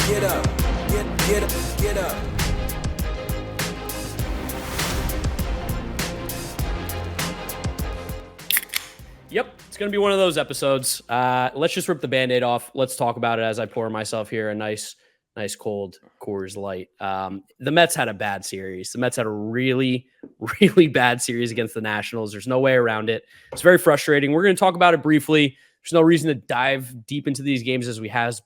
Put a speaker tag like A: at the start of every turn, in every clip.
A: get up, get up, get up.
B: Yep, it's going to be one of those episodes. Let's just rip the Band-Aid off. Let's talk about it as I pour myself here a nice cold Coors Light. The Mets had a bad series. The Mets had a really, really bad series against the Nationals. There's no way around it. It's very frustrating. We're going to talk about it briefly. There's no reason to dive deep into these games as we have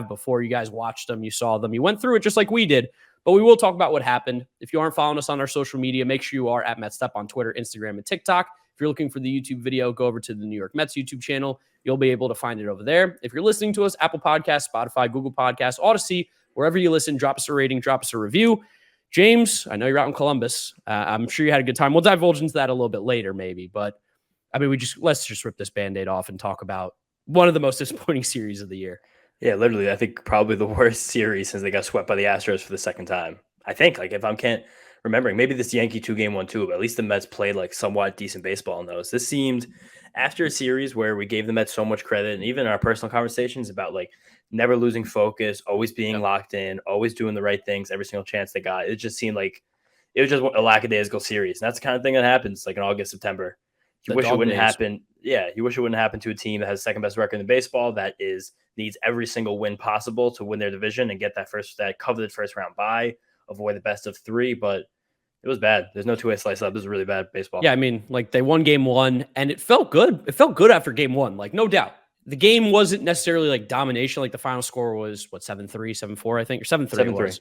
B: before. You guys watched them. You saw them. You went through it just like we did. But we will talk about what happened. If you aren't following us on our social media, make sure you are at Mets'd Up on Twitter, Instagram, and TikTok. If you're looking for the YouTube video, go over to the New York Mets YouTube channel. You'll be able to find it over there. If you're listening to us, Apple Podcasts, Spotify, Google Podcasts, Odyssey, wherever you listen, drop us a rating, drop us a review. James, I know you're out in Columbus. I'm sure you had a good time. We'll divulge into that a little bit later, maybe. But I mean, let's just rip this Band-Aid off and talk about one of the most disappointing series of the year.
C: Yeah, literally, I think probably the worst series since they got swept by the Astros for the second time. I think, like, if I can't remembering, maybe this Yankee 2-game one too, but at least the Mets played like somewhat decent baseball in those. This seemed after a series where we gave the Mets so much credit, and even in our personal conversations about like never losing focus, always being locked in, always doing the right things every single chance they got. It just seemed like it was just a lackadaisical series. And that's the kind of thing that happens like in August, September. You wish it wouldn't happen. Yeah, you wish it wouldn't happen to a team that has the second best record in baseball that needs every single win possible to win their division and get that coveted first round bye, avoid the best of three. But it was bad. There's no two-way slice up. This was really bad baseball.
B: Yeah, I mean, like they won game one and it felt good. It felt good after game one, like no doubt. The game wasn't necessarily like domination. Like the final score was 7-3, 7-4, I think, or 7-3 it was.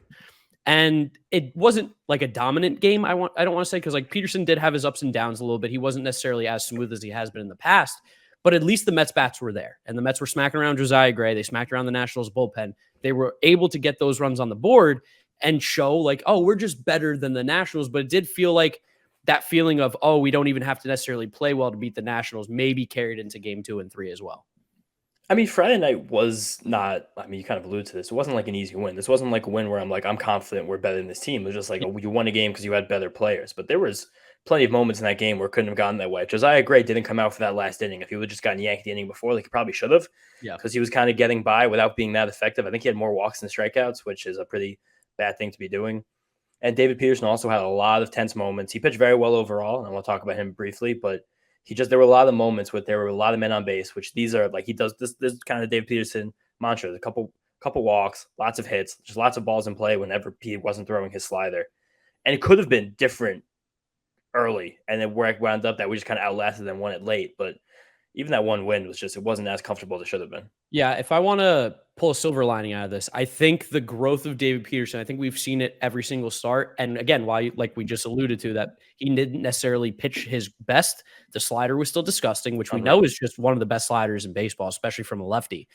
B: And it wasn't like a dominant game. I don't want to say, because like Peterson did have his ups and downs a little bit. He wasn't necessarily as smooth as he has been in the past, but at least the Mets bats were there, and the Mets were smacking around Josiah Gray. They smacked around the Nationals bullpen. They were able to get those runs on the board and show like, oh, we're just better than the Nationals. But it did feel like that feeling of, oh, we don't even have to necessarily play well to beat the Nationals, maybe carried into game 2 and 3 as well.
C: I mean, Friday night was not, I mean, you kind of alluded to this. It wasn't like an easy win. This wasn't like a win where I'm confident we're better than this team. It was just like, you won a game because you had better players. But there was plenty of moments in that game where it couldn't have gotten that way. Josiah Gray didn't come out for that last inning. If he would have just gotten yanked the inning before, like he probably should have. Yeah. Because he was kind of getting by without being that effective. I think he had more walks than strikeouts, which is a pretty bad thing to be doing. And David Peterson also had a lot of tense moments. He pitched very well overall, and we'll talk about him briefly, but there were a lot of moments where there were a lot of men on base, which these are like, he does this kind of David Peterson mantra, a couple walks, lots of hits, just lots of balls in play whenever he wasn't throwing his slider. And it could have been different early, and then where it wound up that we just kind of outlasted them, won it late. But even that one win was it wasn't as comfortable as it should have been.
B: Yeah, if I want to pull a silver lining out of this, I think the growth of David Peterson, I think we've seen it every single start. And again, like we just alluded to, that he didn't necessarily pitch his best. The slider was still disgusting, which we know is just one of the best sliders in baseball, especially from a lefty.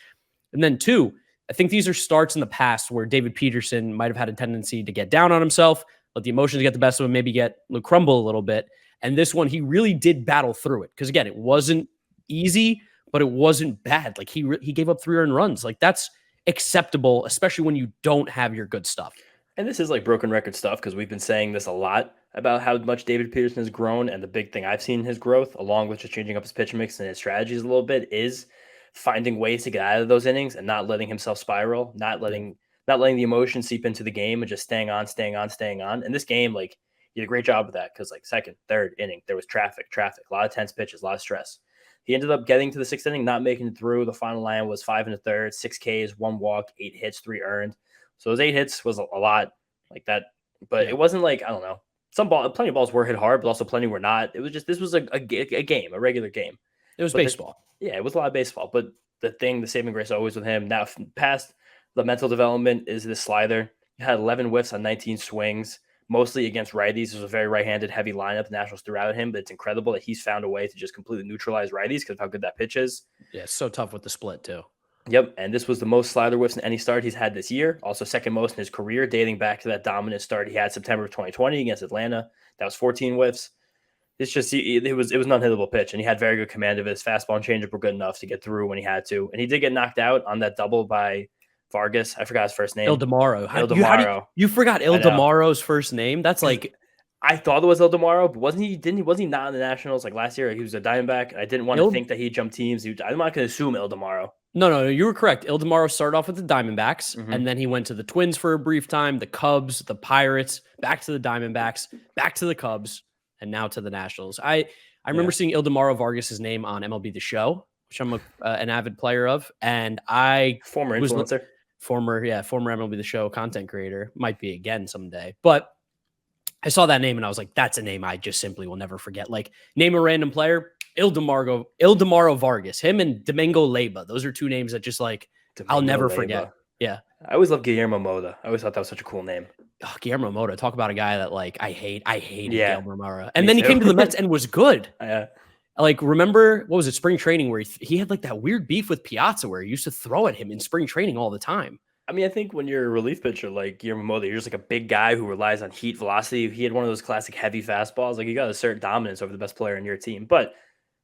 B: And then 2, I think these are starts in the past where David Peterson might have had a tendency to get down on himself, let the emotions get the best of him, maybe crumble a little bit. And this one, he really did battle through it. Because again, it wasn't easy, but it wasn't bad. Like he gave up 3 earned runs. Like that's acceptable, especially when you don't have your good stuff.
C: And this is like broken record stuff, because we've been saying this a lot about how much David Peterson has grown. And the big thing I've seen in his growth, along with just changing up his pitch mix and his strategies a little bit, is finding ways to get out of those innings and not letting himself spiral, not letting the emotion seep into the game, and just staying on. And this game, like, he did a great job with that, because like second, third inning, there was traffic, a lot of tense pitches, a lot of stress. He ended up getting to the 6th inning, not making it through. The final line was 5 1/3, 6 Ks, 1 walk, 8 hits, 3 earned. So those 8 hits was a lot like that. But it wasn't like, I don't know, plenty of balls were hit hard, but also plenty were not. It was just, this was a game, a regular game.
B: It was baseball.
C: It was a lot of baseball. But the saving grace always with him, now past the mental development, is the slider. He had 11 whiffs on 19 swings, mostly against righties. It was a very right-handed heavy lineup. The Nationals threw out him, but it's incredible that he's found a way to just completely neutralize righties because of how good that pitch is.
B: Yeah, it's so tough with the split too.
C: Yep, and this was the most slider whiffs in any start he's had this year. Also second most in his career, dating back to that dominant start he had September of 2020 against Atlanta. That was 14 whiffs. It's just, it was an unhittable pitch, and he had very good command of it. His fastball and changeup were good enough to get through when he had to. And he did get knocked out on that double by Vargas. I forgot his first name.
B: Ildemaro. You forgot Ildemaro's first name? That's like,
C: I thought it was Ildemaro, but wasn't he not in the Nationals like last year? He was a Diamondback. I didn't want to think that he jumped teams. I'm not going to assume Ildemaro.
B: No, you were correct. Ildemaro started off with the Diamondbacks,
C: Mhm.
B: and then he went to the Twins for a brief time, the Cubs, the Pirates, back to the Diamondbacks, back to the Cubs, and now to the Nationals. I remember
C: Yeah.
B: seeing Ildemaro Vargas' name on MLB The Show, which I'm an avid player of, and I
C: Former
B: was
C: influencer.
B: former MLB The Show content creator, might be again someday, but I saw that name and I was like, that's a name I just simply will never forget. Like, name a random player, Ildemaro Vargas, him and Domingo Leyba. Those are two names that just like I'll
C: Domingo
B: never
C: Leyba.
B: forget. Yeah.
C: I always loved Guillermo Mota. I always thought that was such a cool name.
B: Oh, Guillermo Mota. Talk about a guy that like I hated
C: Yeah,
B: Guillermo Mota. And
C: me
B: then he came to
C: too.
B: the Mets and was good.
C: Yeah.
B: Like, remember what was it, spring training, where he had like that weird beef with Piazza where he used to throw at him in spring training all the time.
C: I mean, I think when you're a relief pitcher like Guillermo Mota, you're just like a big guy who relies on heat velocity. He had one of those classic heavy fastballs. Like, you got to assert dominance over the best player in your team. But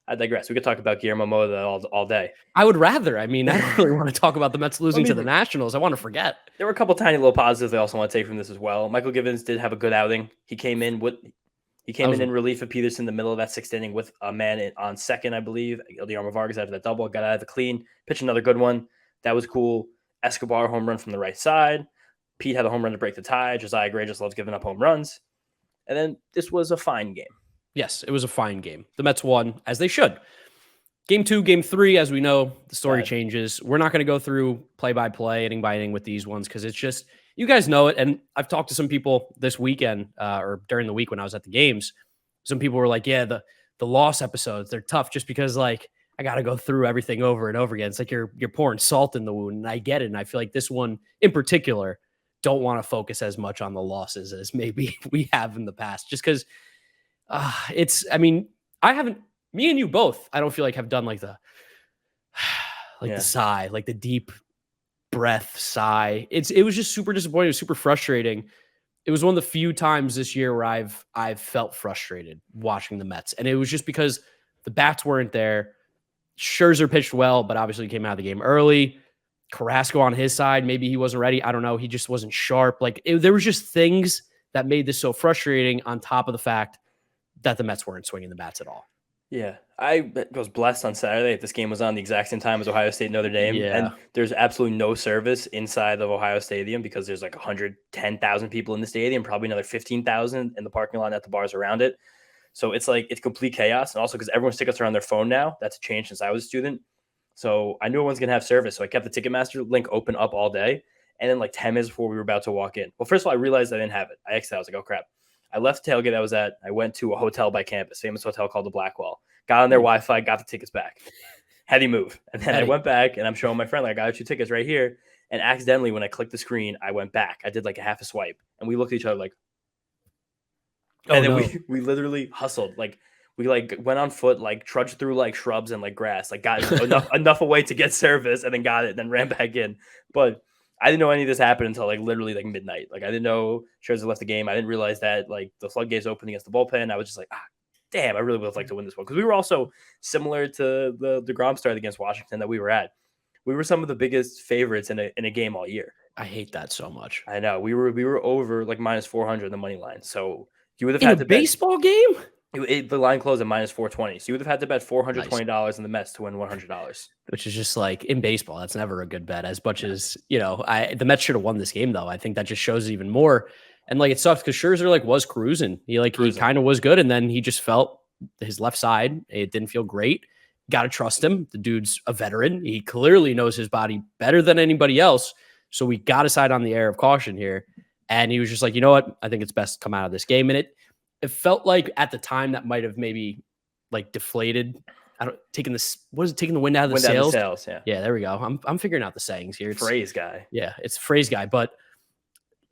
C: I digress. We could talk about Guillermo Mota all day.
B: I would rather. I mean, I don't really want to talk about the Mets losing to the
C: mean,
B: Nationals. I want to forget.
C: There were a couple tiny little positives I also want to take from this as well. Michael Givens did have a good outing. He came in in relief of Peterson in the middle of that sixth inning with a man on second, I believe. Ildemaro Vargas after that double got out of the clean, pitched another good one. That was cool. Escobar home run from the right side. Pete had a home run to break the tie. Josiah Gray just loves giving up home runs. And then this was a fine game.
B: Yes, it was a fine game. The Mets won, as they should. Game 2, game 3, as we know, the story changes. We're not going to go through play-by-play, inning by inning with these ones because it's just, you guys know it. And I've talked to some people this weekend or during the week when I was at the games. Some people were like, yeah, the loss episodes, they're tough just because, like, I got to go through everything over and over again. It's like you're pouring salt in the wound, and I get it. And I feel like this one in particular, don't want to focus as much on the losses as maybe we have in the past, just because me and you both, I don't feel like have done like the sigh, like the deep breath sigh. It was just super disappointing. It was super frustrating. It was one of the few times this year where I've felt frustrated watching the Mets. And it was just because the bats weren't there. Scherzer pitched well, but obviously came out of the game early. Carrasco on his side, maybe he wasn't ready. I don't know. He just wasn't sharp. Like, there was just things that made this so frustrating on top of the fact that the Mets weren't swinging the bats at all.
C: Yeah, I was blessed on Saturday. This game was on the exact same time as Ohio State-Notre Dame.
B: Yeah.
C: And there's absolutely no service inside of Ohio Stadium because there's like 110,000 people in the stadium, probably another 15,000 in the parking lot at the bars around it. So it's like, it's complete chaos. And also because everyone's tickets are on their phone now. That's a change since I was a student. So I knew everyone's going to have service. So I kept the Ticketmaster link open up all day. And then like 10 minutes before we were about to walk in. Well, first of all, I realized I didn't have it. I exited. I was like, oh, crap. I left the tailgate I was at. I went to a hotel by campus, famous hotel called the Blackwell. Got on their Wi-Fi, got the tickets back. Heady move. And then I went back and I'm showing my friend, like, I got 2 tickets right here. And accidentally, when I clicked the screen, I went back. I did like a half a swipe. And we looked at each other like, and then we literally hustled. Like, we like went on foot, like trudged through like shrubs and like grass, like got enough away to get service and then got it, and then ran back in. But I didn't know any of this happened until like literally like midnight. Like, I didn't know Scherzer left the game. I didn't realize that like the floodgates opened against the bullpen. I was just like, damn, I really would have liked to win this one. Because we were also similar to the DeGrom start against Washington that we were at. We were some of the biggest favorites in a game all year.
B: I hate that so much.
C: I know. We were over like minus 400 in the money line. So you would have had to bet
B: baseball game?
C: The line closed at minus 420. So you would have had to bet $420 in the Mets to win $100.
B: Which is just like, in baseball, that's never a good bet. As much as, the Mets should have won this game, though. I think that just shows even more. And like, it sucks because Scherzer like was cruising. He kind of was good. And then he just felt his left side. It didn't feel great. Got to trust him. The dude's a veteran. He clearly knows his body better than anybody else. So we got to side on the air of caution here. And he was just like, you know what? I think it's best to come out of this game. And it felt like at the time that might have maybe like deflated. Taking the wind out of the sails? Yeah, there we go. I'm figuring out the sayings here.
C: Phrase guy.
B: Yeah, it's phrase guy. But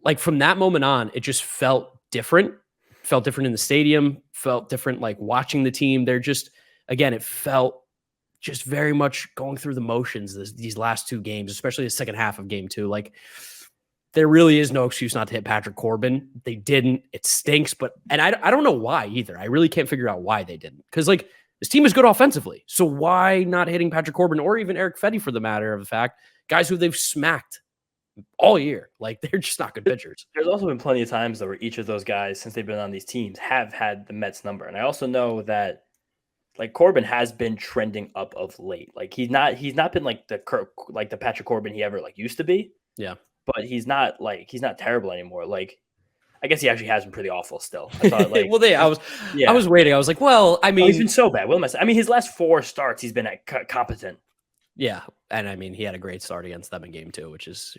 B: like from that moment on, it just felt different. Felt different in the stadium. Felt different like watching the team. They're just, again, it felt just very much going through the motions these last 2 games, especially the second half of game 2. Like, there really is no excuse not to hit Patrick Corbin. They didn't. It stinks. And I don't know why either. I really can't figure out why they didn't. Because like, this team is good offensively. So why not hitting Patrick Corbin or even Eric Fetty for the matter of the fact, guys who they've smacked all year? Like, they're just not good pitchers.
C: There's also been plenty of times though where each of those guys, since they've been on these teams, have had the Mets number. And I also know that like Corbin has been trending up of late. Like he's not been like the Patrick Corbin he ever like used to be.
B: Yeah.
C: But he's not terrible anymore. Like I guess he actually has been pretty awful still. I thought like
B: well, I was waiting. I was like, well, I mean,
C: he's been so bad. What am I saying? I mean, his last 4 starts, he's been competent.
B: Yeah, and I mean, he had a great start against them in game 2, which is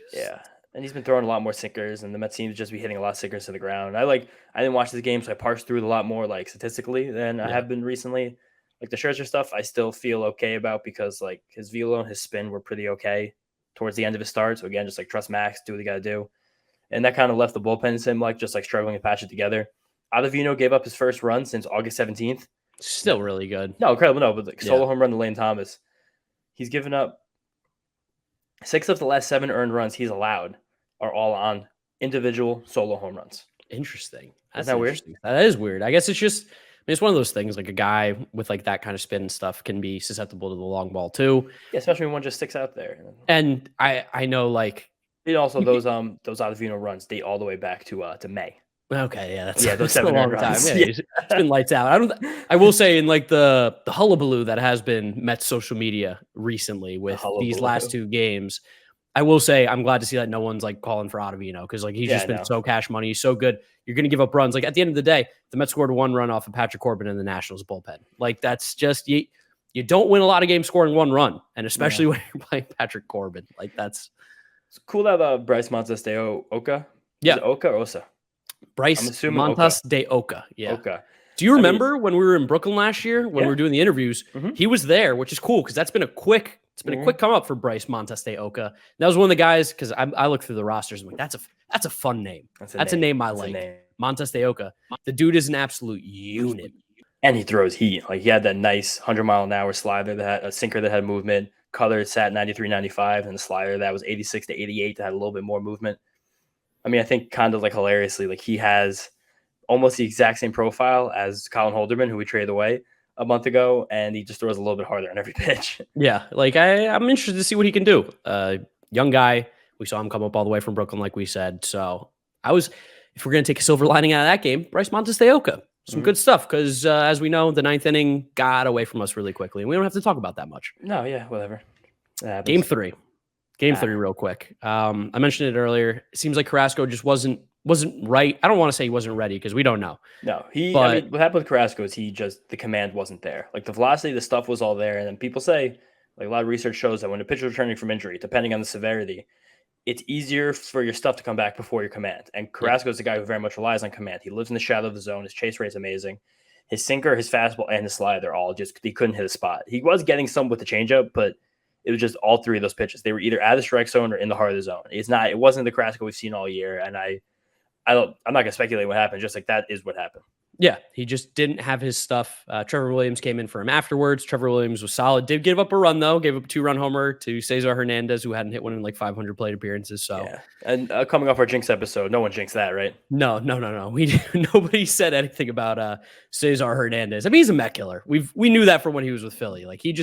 C: and he's been throwing a lot more sinkers, and the Mets seem to just be hitting a lot of sinkers to the ground. I didn't watch the game, so I parsed through it a lot more like statistically than I have been recently. Like the Scherzer stuff, I still feel okay about because like his velo and his spin were pretty okay towards the end of his start. So again, just like trust Max, do what you got to do. And that kind of left the bullpen sim like just like struggling to patch it together. Ottavino gave up his first run since August 17th.
B: Still really good.
C: No, incredible. No, but like solo home run to Lane Thomas. He's given up 6 of the last 7 earned runs he's allowed are all on individual solo home runs.
B: Interesting.
C: Isn't that weird?
B: That is weird. I guess it's just, it's one of those things like a guy with like that kind of spin and stuff can be susceptible to the long ball too.
C: Yeah, especially when one just sticks out there.
B: And I know like
C: it also those Ottavino runs date all the way back to May.
B: Okay, yeah,
C: those
B: that's a long
C: runs.
B: time. Yeah, it's been lights out. I will say in like the hullabaloo that has been Mets social media recently with these last 2 games, I will say I'm glad to see that no one's like calling for Ottavino because like he's just been so cash money. He's so good. You're going to give up runs. Like at the end of the day, the Mets scored 1 run off of Patrick Corbin in the Nationals bullpen. Like that's just you don't win a lot of games scoring 1 run, and especially when you're playing Patrick Corbin. Like that's
C: it's cool that Bryce Montes de Oca.
B: Yeah,
C: is it Oca or Osa?
B: Bryce Montes de Oca. Yeah.
C: Oca.
B: Do you remember when we were in Brooklyn last year when we were doing the interviews?
C: Mm-hmm.
B: He was there, which is cool because that's been a quick come up for Bryce Montes de Oca. That was one of the guys because I looked through the rosters. I'm like, that's a fun name. That's a name I like. Montes de Oca. The dude is an absolute unit,
C: and he throws heat. Like he had that nice 100-mile-an-hour slider that had a sinker that had movement. Color sat 93, 95, and the slider that was 86 to 88 that had a little bit more movement. I mean, I think kind of like hilariously, like he has almost the exact same profile as Colin Holderman, who we traded away a month ago, and he just throws a little bit harder on every pitch.
B: Yeah, like I'm interested to see what he can do. Young guy, we saw him come up all the way from Brooklyn, like we said. So if we're going to take a silver lining out of that game, Bryce Montes de Oca. Some good stuff because, as we know, the 9th inning got away from us really quickly, and we don't have to talk about that much.
C: No, yeah, whatever.
B: Game 3. Game 3 real quick. I mentioned it earlier. It seems like Carrasco just wasn't right. I don't want to say he wasn't ready because we don't know.
C: No, I mean, what happened with Carrasco is the command wasn't there. Like the velocity, the stuff was all there. And then people say, like a lot of research shows that when a pitcher is returning from injury, depending on the severity, it's easier for your stuff to come back before your command. And Carrasco is the guy who very much relies on command. He lives in the shadow of the zone. His chase rate's amazing. His sinker, his fastball, and his slider all just, he couldn't hit a spot. He was getting some with the changeup, but it was just all 3 of those pitches. They were either out of the strike zone or in the heart of the zone. It wasn't the Carrasco we've seen all year. And I'm not going to speculate what happened. Just like that is what happened.
B: Yeah, he just didn't have his stuff. Trevor Williams came in for him afterwards. Trevor Williams was solid. Did give up a run, though. Gave up a 2-run homer to Cesar Hernandez, who hadn't hit one in like 500 plate appearances. So,
C: yeah. And coming off our Jinx episode, no one jinxed that, right?
B: No. Nobody said anything about Cesar Hernandez. I mean, he's a Met killer. We knew that from when he was with Philly. Like he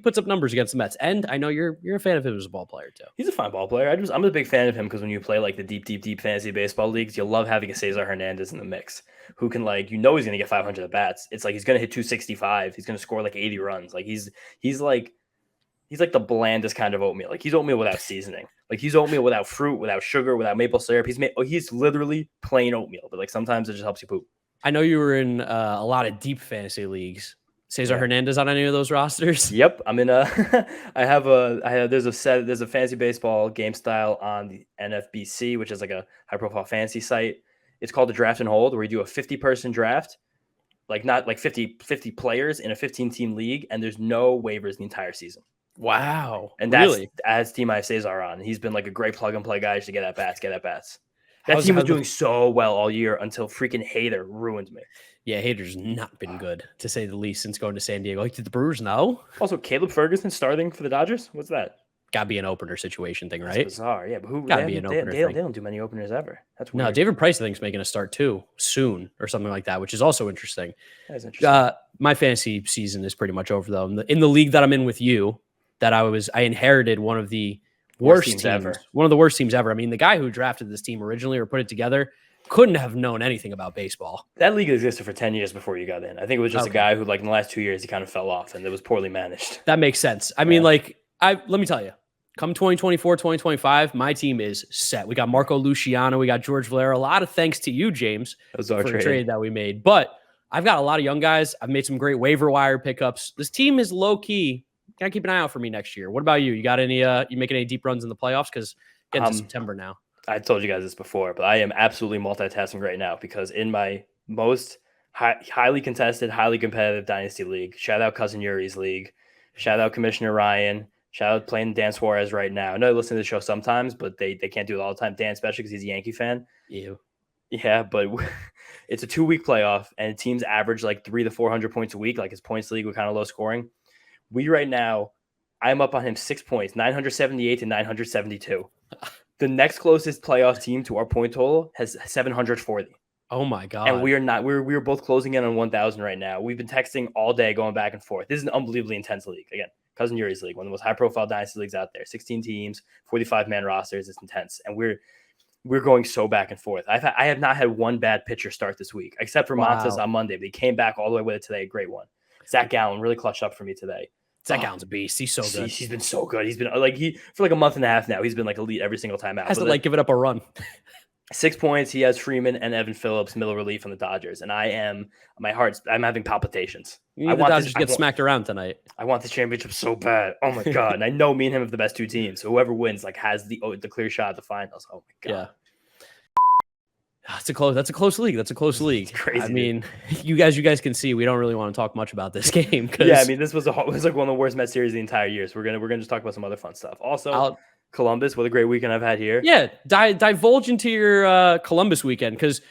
B: puts up numbers against the Mets. And I know you're a fan of him as a ball player too.
C: He's a fine ball player. I'm a big fan of him because when you play like the deep fantasy baseball leagues, you love having a Cesar Hernandez in the mix, who can he's going to get 500 at bats. It's like he's going to hit 265. He's going to score like 80 runs. Like he's like the blandest kind of oatmeal. Like he's oatmeal without seasoning. Like he's oatmeal without fruit, without sugar, without maple syrup. He's literally plain oatmeal. But like sometimes it just helps you poop.
B: I know you were in a lot of deep fantasy leagues. Cesar Hernandez on any of those rosters?
C: Yep, I'm in there's a fantasy baseball game style on the NFBC, which is like a high profile fantasy site. It's called the Draft and Hold, where you do a 50-person draft, like not like 50 players in a 15-team league, and there's no waivers the entire season.
B: Wow.
C: And that's as team I have Cesar on. He's been like a great plug and play guy to get at bats. That team was doing so well all year until freaking Hader ruined me.
B: Yeah, Hader's not been good, to say the least, since going to San Diego. Like, did the Brewers know?
C: Also, Caleb Ferguson starting for the Dodgers? What's that?
B: Got to be an opener situation thing, right?
C: That's bizarre. Yeah, but they don't do many openers ever. That's weird.
B: No, David Price, I think, is making a start too soon or something like that, which is also interesting.
C: That is interesting.
B: My fantasy season is pretty much over, though. In the league that I'm in with you, I inherited one of the worst teams ever. One of the worst teams ever. I mean, the guy who drafted this team originally or put it together, couldn't have known anything about baseball.
C: That league existed for 10 years before you got in. I think it was just a
B: Okay.
C: guy who, like, in the last 2 years, he kind of fell off, and it was poorly managed.
B: That makes sense. I mean, let me tell you, come 2024, 2025, my team is set. We got Marco Luciano, we got George Valera. A lot of thanks to you, James,
C: That was our
B: for the trade that we made. But I've got a lot of young guys. I've made some great waiver wire pickups. This team is low key. Gotta keep an eye out for me next year. What about you? You got any? You making any deep runs in the playoffs? Because getting to September now.
C: I told you guys this before, but I am absolutely multitasking right now because in my most highly contested, highly competitive dynasty league, shout out Cousin Yuri's league, shout out Commissioner Ryan, shout out playing Dan Suarez right now. I know I listen to the show sometimes, but they can't do it all the time. Dan, especially because he's a Yankee fan.
B: Ew.
C: Yeah, but it's a 2-week playoff, and teams average like 300 to 400 points a week. Like his points league with kind of low scoring. We right now, I'm up on him 6 points, 978 to 972. The next closest playoff team to our point total has 740.
B: Oh my god!
C: And we are not. We're both closing in on 1,000 right now. We've been texting all day, going back and forth. This is an unbelievably intense league. Again, Cousin Yuri's league, one of the most high-profile dynasty leagues out there. 16 teams, 45-man rosters. It's intense, and we're going so back and forth. I have not had one bad pitcher start this week, except for Montes on Monday. But he came back all the way with it today. A great one. Zach Gallen really clutched up for me today.
B: Zach Gallen's a beast. He's so good.
C: He's been so good. He's been for like a month and a half now. He's been like elite every single time out.
B: Has to like give it up a run.
C: 6 points. He has Freeman and Evan Phillips, middle relief on the Dodgers, and I'm having palpitations.
B: I want Dodgers to get smacked around tonight.
C: I want the championship so bad. Oh my god! And I know me and him have the best two teams. So whoever wins has the clear shot at the finals. Oh my god!
B: Yeah. That's a close league. That's a close league.
C: It's crazy.
B: I mean, you guys can see we don't really want to talk much about this game.
C: Yeah, I mean, this was like one of the worst Mets series of the entire year. So we're gonna just talk about some other fun stuff. Also, Columbus, what a great weekend I've had here.
B: Yeah, divulge into your Columbus weekend because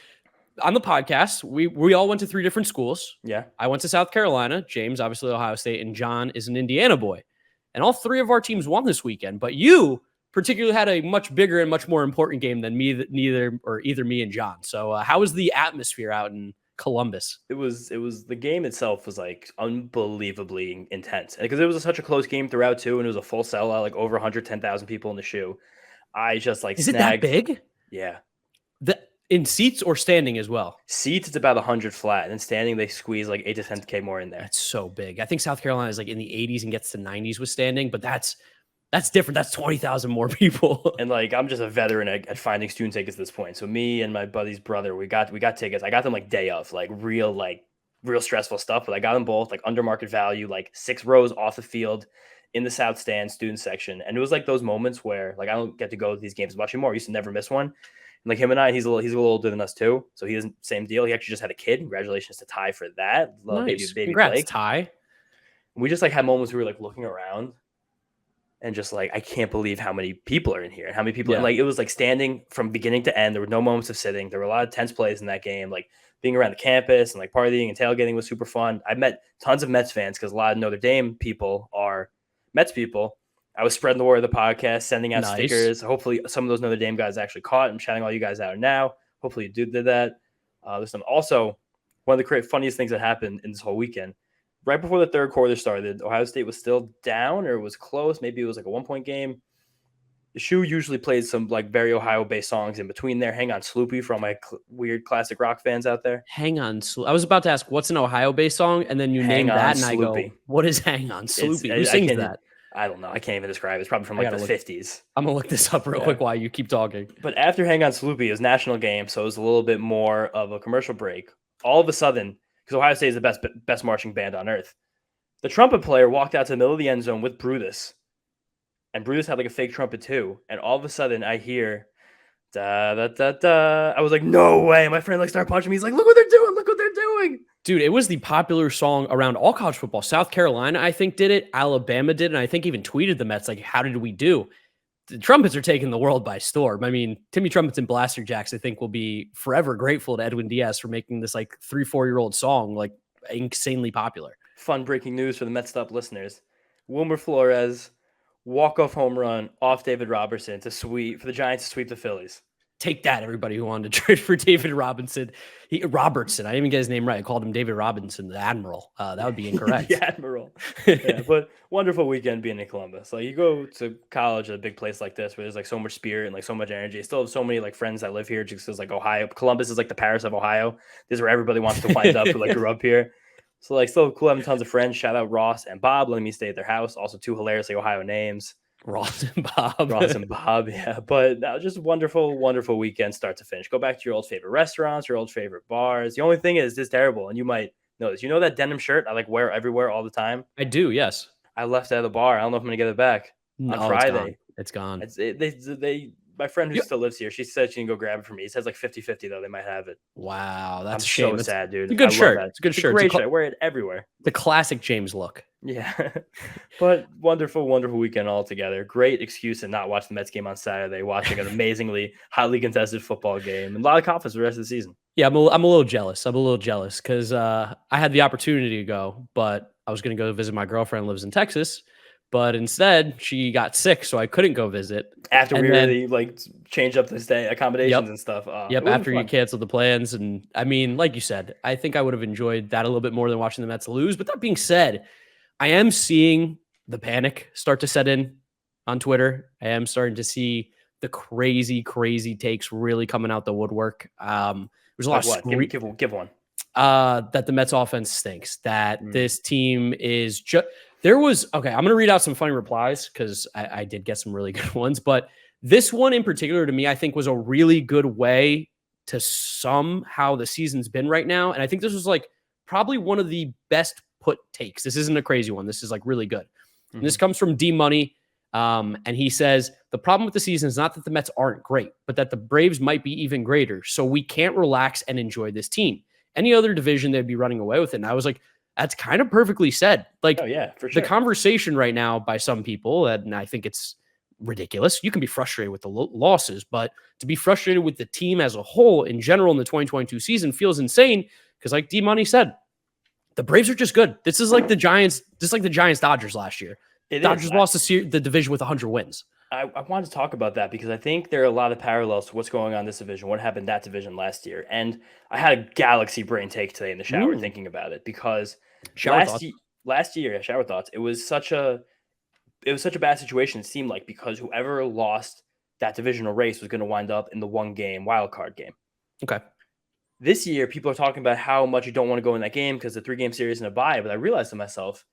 B: on the podcast we all went to 3 different schools.
C: Yeah,
B: I went to South Carolina. James, obviously Ohio State, and John is an Indiana boy. And all 3 of our teams won this weekend. But you particularly had a much bigger and much more important game than either me and John. So how was the atmosphere out in Columbus?
C: It was the game itself was like unbelievably intense because it was such a close game throughout too, and it was a full sellout, like over 110,000 people in the shoe. I just like
B: is it that big?
C: Yeah.
B: In seats or standing as well?
C: Seats, it's about 100 flat, and then standing they squeeze like 8 to 10K more in there.
B: That's so big. I think South Carolina is like in the 80s and gets to 90s with standing, but that's different. That's 20,000 more people.
C: And like, I'm just a veteran at finding student tickets at this point. So me and my buddy's brother, we got tickets. I got them like day of, like real stressful stuff, but I got them both like under market value, like 6 rows off the field in the South Stand student section. And it was like those moments where like, I don't get to go to these games much anymore. I used to never miss one. And like him and I, he's a little older than us too. So he doesn't, same deal. He actually just had a kid. Congratulations to Ty for that.
B: Nice.
C: Baby
B: Congrats,
C: Blake.
B: Ty.
C: We just like had moments where we were like looking around and just like, I can't believe how many people are in here and how many people. And like, it was like standing from beginning to end. There were no moments of sitting. There were a lot of tense plays in that game. Like being around the campus and like partying and tailgating was super fun. I met tons of Mets fans because a lot of Notre Dame people are Mets people. I was spreading the word of the podcast, sending out stickers. Hopefully some of those Notre Dame guys actually caught. I'm shouting all you guys out now. Hopefully you did that. Also, one of the funniest things that happened in this whole weekend, right before the third quarter started, Ohio State was still down or it was close. Maybe it was like a 1-point game. The Shoe usually plays some like very Ohio-based songs in between there. Hang on, Sloopy, for all my weird classic rock fans out there.
B: Hang on, I was about to ask what's an Ohio-based song, and then you named that, and
C: Sloopy.
B: I go, "What is Hang On, Sloopy? Who sings that?"
C: I don't know. I can't even describe it. It's probably from like the 50s.
B: I'm gonna look this up real quick while you keep talking.
C: But after Hang On, Sloopy, it was national game, so it was a little bit more of a commercial break. All of a sudden, because Ohio State is the best marching band on earth, the trumpet player walked out to the middle of the end zone with Brutus. And Brutus had like a fake trumpet too. And all of a sudden I hear da da da da. I was like, no way. My friend like started punching me. He's like, look what they're doing. Look what they're doing.
B: Dude, it was the popular song around all college football. South Carolina, I think, did it. Alabama did. And I think even tweeted the Mets, like, how did we do? The trumpets are taking the world by storm. I mean, Timmy Trumpets and Blaster Jacks, I think, will be forever grateful to Edwin Diaz for making this like 3-4-year-old song like insanely popular.
C: Fun breaking news for the Mets'd Up listeners. Wilmer Flores walk-off home run off David Robertson for the Giants to sweep the Phillies.
B: Take that, everybody who wanted to trade for David Robertson. Robertson. I didn't even get his name right. I called him David Robinson, the Admiral. That would be incorrect.
C: The Admiral. Yeah, but wonderful weekend being in Columbus. Like, you go to college at a big place like this where there's like so much spirit and like so much energy. I still have so many like friends that live here just because like Ohio. Columbus is like the Paris of Ohio. This is where everybody wants to wind up who like grew up here. So like still cool having tons of friends. Shout out Ross and Bob letting me stay at their house. Also two hilariously Ohio names.
B: Ross and Bob.
C: Ross and Bob, yeah. But just wonderful, wonderful weekend start to finish. Go back to your old favorite restaurants, your old favorite bars. The only thing is this terrible, and you might know this. You know that denim shirt I like wear everywhere all the time?
B: I do, yes.
C: I left it at the bar. I don't know if I'm going to get it back on Friday.
B: It's gone.
C: My friend who still lives here, she said she can go grab it for me. It says like 50-50 though. They might have it.
B: Wow, that's
C: I'm
B: a shame.
C: so sad, dude.
B: It's a good shirt. It's a good shirt.
C: Great shirt. I wear it everywhere.
B: The classic James look.
C: Yeah. But wonderful, wonderful weekend all together. Great excuse to not watch the Mets game on Saturday, watching an amazingly highly contested football game, and a lot of confidence for the rest of the season.
B: Yeah, I'm a little jealous. I'm a little jealous because I had the opportunity to go, but I was going to go visit my girlfriend who lives in Texas. But instead, she got sick, so I couldn't go visit.
C: After we really like changed up the stay accommodations and stuff.
B: After you canceled the plans. And I mean, like you said, I think I would have enjoyed that a little bit more than watching the Mets lose. But that being said, I am seeing the panic start to set in on Twitter. I am starting to see the crazy, crazy takes really coming out the woodwork. There's a lot of
C: give one.
B: That the Mets offense stinks, that this team is just I'm going to read out some funny replies because I did get some really good ones, but this one in particular to me, I think was a really good way to sum how the season's been right now. And I think this was like probably one of the best put takes. This isn't a crazy one. This is like really good. And this comes from D Money. And he says, the problem with the season is not that the Mets aren't great, but that the Braves might be even greater. So we can't relax and enjoy this team. Any other division, they'd be running away with it. And I was like, that's kind of perfectly said. Like,
C: oh, yeah, for sure.
B: The conversation right now by some people, and I think it's ridiculous. You can be frustrated with the losses, but to be frustrated with the team as a whole in general in the 2022 season feels insane because, like D Money said, the Braves are just good. This is like the Giants, Dodgers last year. Dodgers lost the division with 100 wins.
C: I wanted to talk about that because I think there are a lot of parallels to what's going on in this division, what happened in that division last year. And I had a galaxy brain take today in the shower thinking about it because last year, shower thoughts, it was such a bad situation, it seemed like, because whoever lost that divisional race was going to wind up in the one game wild card game.
B: Okay.
C: This year, people are talking about how much you don't want to go in that game because the 3-game series and a bye. But I realized to myself,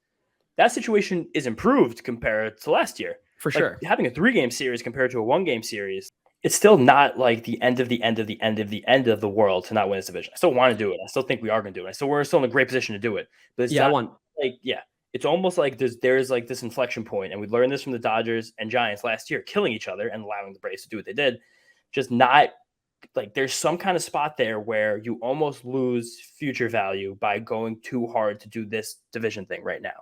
C: that situation is improved compared to last year.
B: For sure.
C: Having a 3-game series compared to a 1-game series, it's still not like the end of the world to not win this division. I still want to do it. I still think we are going to do it. So we're still in a great position to do it. But it's it's almost like there's like this inflection point, and we learned this from the Dodgers and Giants last year, killing each other and allowing the Braves to do what they did. Just not like there's some kind of spot there where you almost lose future value by going too hard to do this division thing right now,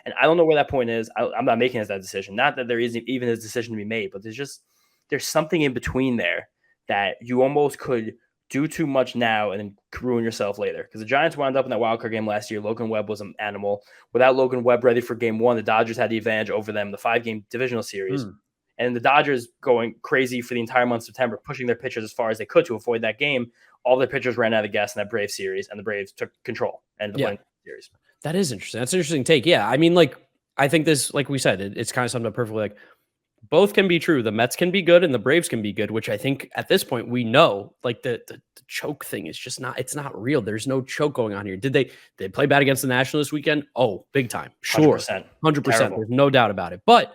C: And I don't know where that point is. I'm not making that decision. Not that there isn't even a decision to be made, but there's something in between there that you almost could do too much now and then ruin yourself later. Because the Giants wound up in that wildcard game last year. Logan Webb was an animal. Without Logan Webb ready for game one, the Dodgers had the advantage over them in the 5-game divisional series. And the Dodgers going crazy for the entire month of September, pushing their pitchers as far as they could to avoid that game. All their pitchers ran out of gas in that Braves series, and the Braves took control and the winning series.
B: That is interesting. That's an interesting take. Yeah, I mean, like, I think this, like we said, it's kind of summed up perfectly. Like, both can be true. The Mets can be good and the Braves can be good, which I think at this point we know, like the choke thing is just it's not real. There's no choke going on here. Did they play bad against the Nationals this weekend? Oh, big time. Sure. 100%. There's no doubt about it. But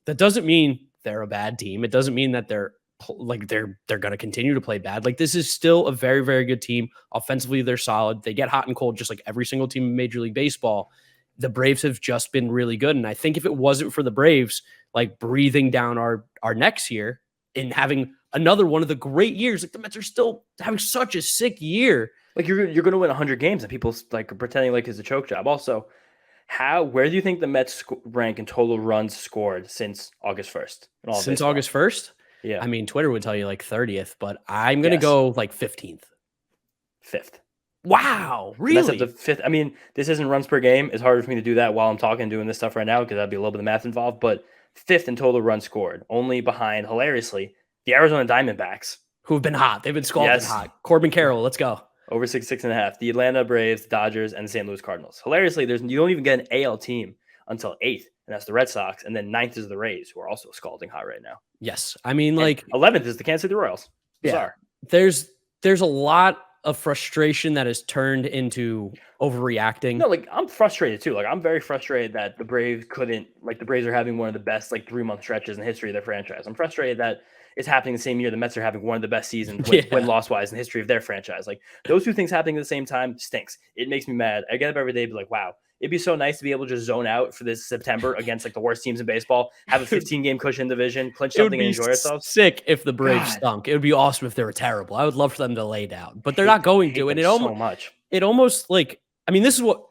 B: that doesn't mean they're a bad team. It doesn't mean that they're going to continue to play bad. Like, this is still a very, very good team. Offensively, they're solid. They get hot and cold, just like every single team in Major League Baseball. The Braves have just been really good. And I think if it wasn't for the Braves, like, breathing down our necks here and having another one of the great years, like, the Mets are still having such a sick year.
C: Like, you're going to win 100 games and people like are pretending like it's a choke job. Also, where do you think the Mets rank in total runs scored since August 1st?
B: Since August 1st?
C: Yeah.
B: I mean, Twitter would tell you like 30th, but I'm going to go like 15th.
C: 5th.
B: Wow. Really?
C: That's at the 5th. I mean, this isn't runs per game. It's harder for me to do that while I'm talking and doing this stuff right now because that'd be a little bit of math involved. But 5th in total runs scored, only behind, hilariously, the Arizona Diamondbacks,
B: who have been hot. They've been scalding
C: Yes.
B: hot. Corbin Carroll, let's go.
C: Over 66.5. The Atlanta Braves, Dodgers, and the St. Louis Cardinals. Hilariously, you don't even get an AL team until 8th, and that's the Red Sox, and then 9th is the Rays, who are also scalding hot right now.
B: Yes. I mean,
C: And 11th is the Kansas City Royals. Bizarre.
B: There's a lot of frustration that has turned into overreacting.
C: No, like I'm frustrated too. Like I'm very frustrated that the Braves couldn't, like the Braves are having one of the best like 3-month stretches in the history of their franchise. I'm frustrated that it's happening the same year the Mets are having one of the best seasons win-loss wise in the history of their franchise. Like those two things happening at the same time stinks. It makes me mad. I get up every day and be like, wow, it'd be so nice to be able to just zone out for this September against like the worst teams in baseball, have a 15-game cushion division, clinch something and enjoy ourselves.
B: Sick if the Braves stunk. It would be awesome if they were terrible. I would love for them to lay down, but they're not going to. And it almost like, I mean, this is what,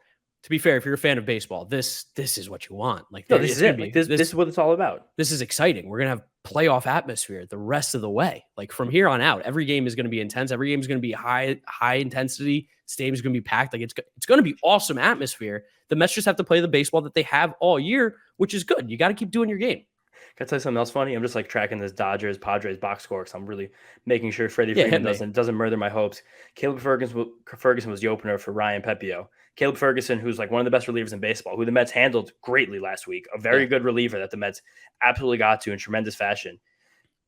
B: to be fair, if you're a fan of baseball, this is what you want. Like,
C: no, this is it. Like, this is what it's all about.
B: This is exciting. We're gonna have playoff atmosphere the rest of the way. Like from here on out, every game is going to be intense. Every game is going to be high intensity. Stadium is going to be packed. Like it's going to be awesome atmosphere. The Mets just have to play the baseball that they have all year, which is good. You got to keep doing your game.
C: Can I tell you something else funny? I'm just like tracking this Dodgers Padres box score because I'm really making sure Freddie Freeman doesn't murder my hopes. Caleb Ferguson was the opener for Ryan Pepio. Caleb Ferguson, who's like one of the best relievers in baseball, who the Mets handled greatly last week. A very good reliever that the Mets absolutely got to in tremendous fashion.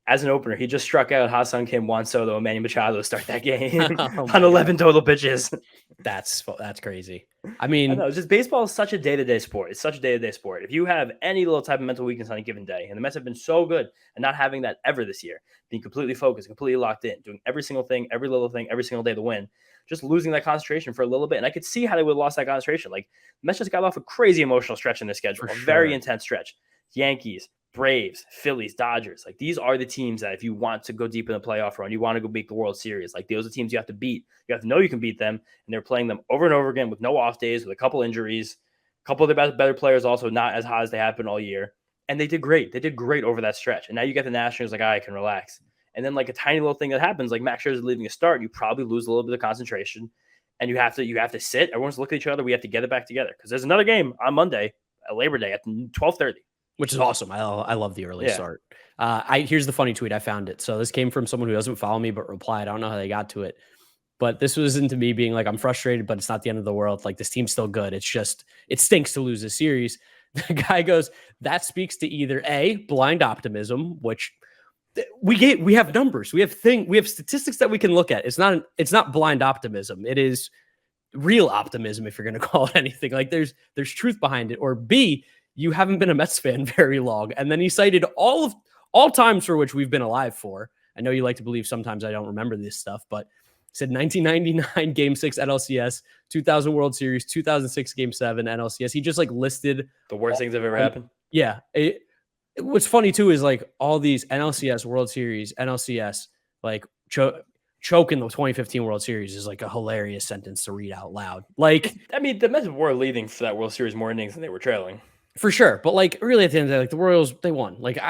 C: As an opener, he just struck out Ha-Seong Kim, Juan Soto, and Manny Machado to start that game on 11 total pitches.
B: That's crazy. I mean,
C: it's just baseball is such a day-to-day sport. It's such a day-to-day sport. If you have any little type of mental weakness on a given day, and the Mets have been so good and not having that ever this year, being completely focused, completely locked in, doing every single thing, every little thing, every single day to win, just losing that concentration for a little bit. And I could see how they would have lost that concentration. Like, the Mets just got off a crazy emotional stretch in their schedule, very intense stretch. Yankees, Braves, Phillies, Dodgers. Like, these are the teams that if you want to go deep in the playoff run, you want to go beat the World Series. Like, those are teams you have to beat. You have to know you can beat them. And they're playing them over and over again with no off days, with a couple injuries. A couple of the better players also not as hot as they have been all year. And they did great. They did great over that stretch. And now you get the Nationals like, I can relax. And then like a tiny little thing that happens, like Max Scherzer leaving a start, you probably lose a little bit of concentration. And you have to sit. Everyone's looking at each other. We have to get it back together. Because there's another game on Monday, Labor Day at 12:30.
B: Which is awesome. I love the early start. Here's the funny tweet. I found it. So this came from someone who doesn't follow me, but replied. I don't know how they got to it. But this was into me being like, I'm frustrated, but it's not the end of the world. Like, this team's still good. It's just, it stinks to lose this series. The guy goes, that speaks to either A, blind optimism, which we have numbers. We have statistics that we can look at. It's not blind optimism. It is real optimism, if you're going to call it anything. Like, there's truth behind it. Or B, you haven't been a Mets fan very long. And then he cited all times for which we've been alive for. I know you like to believe sometimes I don't remember this stuff, but he said 1999 Game 6 NLCS, 2000 World Series, 2006 Game 7 NLCS. He just like listed
C: the worst things that have ever happened.
B: Yeah. What's funny too is like all these NLCS, World Series, NLCS, like choke in the 2015 World Series is like a hilarious sentence to read out loud. Like,
C: I mean, the Mets were leading for that World Series more innings than they were trailing.
B: For sure. But like really at the end of the day, like the Royals, they won. Like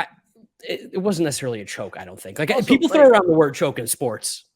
B: it wasn't necessarily a choke, I don't think. Like also, people throw around the word choke in sports.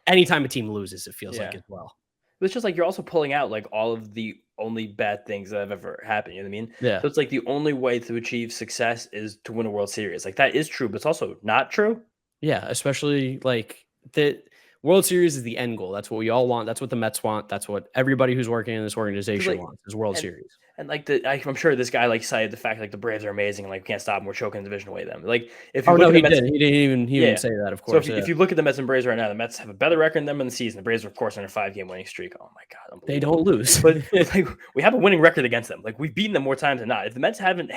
B: Anytime a team loses, it feels like as well.
C: But it's just like you're also pulling out like all of the only bad things that have ever happened. You know what I mean?
B: Yeah.
C: So it's like the only way to achieve success is to win a World Series. Like that is true, but it's also not true.
B: Yeah, especially like the World Series is the end goal. That's what we all want. That's what the Mets want. That's what everybody who's working in this organization wants is World Series.
C: And like I'm sure this guy like cited the fact like the Braves are amazing and like we can't stop them. We're choking the division away them. Like if you
B: he didn't even say that. Of course.
C: So if you look at the Mets and Braves right now, the Mets have a better record than them in the season. The Braves are of course on a 5-game winning streak. Oh my god,
B: they don't lose.
C: But like we have a winning record against them. Like we've beaten them more times than not. If the Mets haven't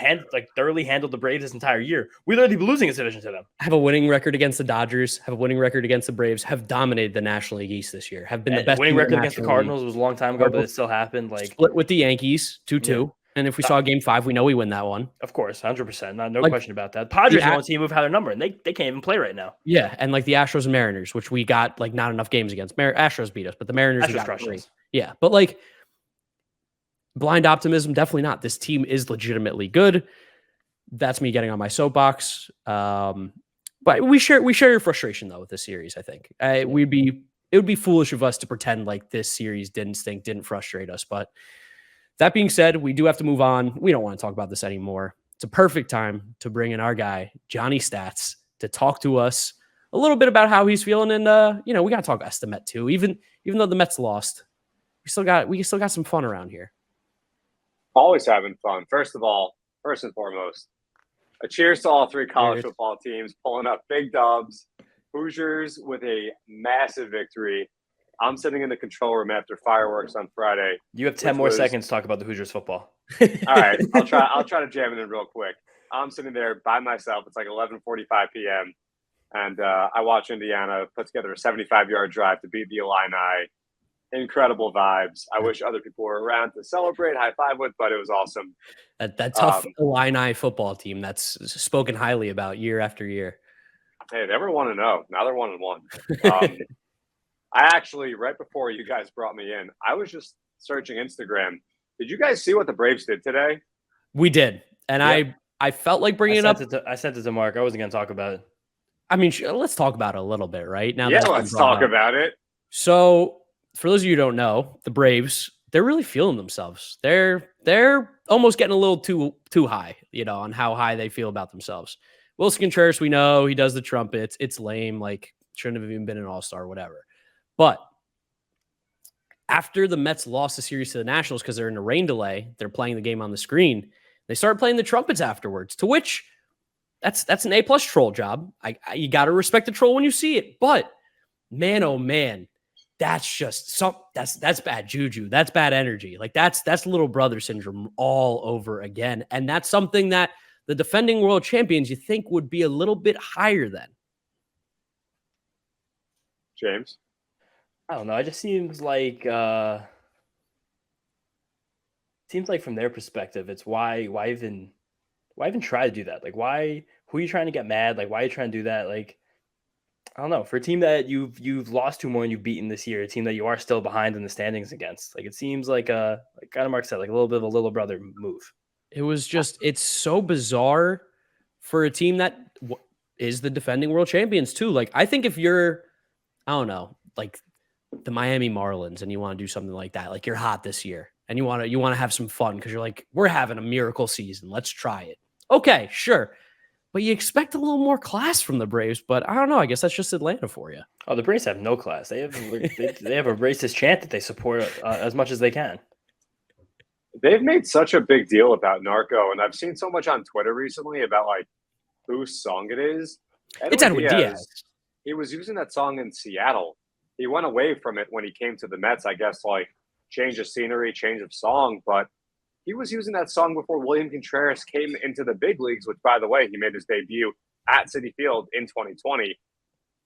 C: thoroughly handled the Braves this entire year, we'd literally be losing this division to them.
B: Have a winning record against the Dodgers. Have a winning record against the Braves. Have dominated the National League East this year. Have been the best
C: winning record against the Cardinals was a long time ago, but it still happened. Like
B: split with the Yankees 2-2. Yeah. And if we saw Game 5, we know we win that one.
C: Of course, 100%. No question about that. Padres are the only team who've had their number, and they can't even play right now.
B: Yeah, and like the Astros and Mariners, which we got like not enough games against. Astros beat us, but the Mariners we got three. Yeah, but like blind optimism, definitely not. This team is legitimately good. That's me getting on my soapbox. But we share your frustration though with this series. I think it would be foolish of us to pretend like this series didn't stink, didn't frustrate us, but. That being said, we do have to move on. We don't want to talk about this anymore. It's a perfect time to bring in our guy, Johnny Stats, to talk to us a little bit about how he's feeling. And we got to talk Esti-Met too. Even though the Mets lost, we still got some fun around here.
D: Always having fun. First and foremost, a cheers to all three college
B: Cheers.
D: football teams pulling up big dubs. Hoosiers with a massive victory. I'm sitting in the control room after fireworks on Friday.
C: You have 10 more seconds to talk about the Hoosiers football.
D: All right, I'll try to jam it in real quick. I'm sitting there by myself. It's like 11:45 p.m. And I watch Indiana put together a 75-yard drive to beat the Illini. Incredible vibes. I wish other people were around to celebrate, high five with, but it was awesome.
B: That tough Illini football team that's spoken highly about year after year.
D: Hey, they were 1-0. Now they're 1-1. I actually, right before you guys brought me in, I was just searching Instagram. Did you guys see what the Braves did today?
B: We did. And
D: Yep.
B: I felt like bringing it up.
C: I sent it to Mark. I wasn't going to talk about it.
B: I mean, let's talk about it a little bit, right? Now,
D: Let's talk about it.
B: So, for those of you who don't know, the Braves, they're really feeling themselves. They're almost getting a little too high, on how high they feel about themselves. Wilson Contreras, we know he does the trumpets. It's lame. Like, shouldn't have even been an all-star, whatever. But after the Mets lost the series to the Nationals because they're in a rain delay, they're playing the game on the screen. They started playing the trumpets afterwards, to which that's an A+ troll job. You got to respect the troll when you see it. But man, oh man, that's just that's bad juju. That's bad energy. Like that's little brother syndrome all over again. And that's something that the defending world champions you think would be a little bit higher than.
D: James?
C: I don't know. It just seems like from their perspective, it's why even try to do that? Like, who are you trying to get mad? Like, why are you trying to do that? Like, I don't know. For a team that you've lost to more than you've beaten this year, a team that you are still behind in the standings against, like, it seems like kind of Mark said, like a little bit of a little brother move.
B: It was just, it's so bizarre for a team that is the defending world champions too. Like, I think if you're, I don't know, like the Miami Marlins and you want to do something like that, like you're hot this year and you want to have some fun because you're like, we're having a miracle season. Let's try it. Okay, sure. But you expect a little more class from the Braves, but I don't know. I guess that's just Atlanta for you.
C: Oh, the Braves have no class. They have they have a racist chant that they support as much as they can.
D: They've made such a big deal about Narco, and I've seen so much on Twitter recently about like whose song it is.
B: It's Edwin Diaz.
D: He was using that song in Seattle. He went away from it when he came to the Mets, I guess, like change of scenery, change of song. But he was using that song before William Contreras came into the big leagues, which, by the way, he made his debut at Citi Field in 2020.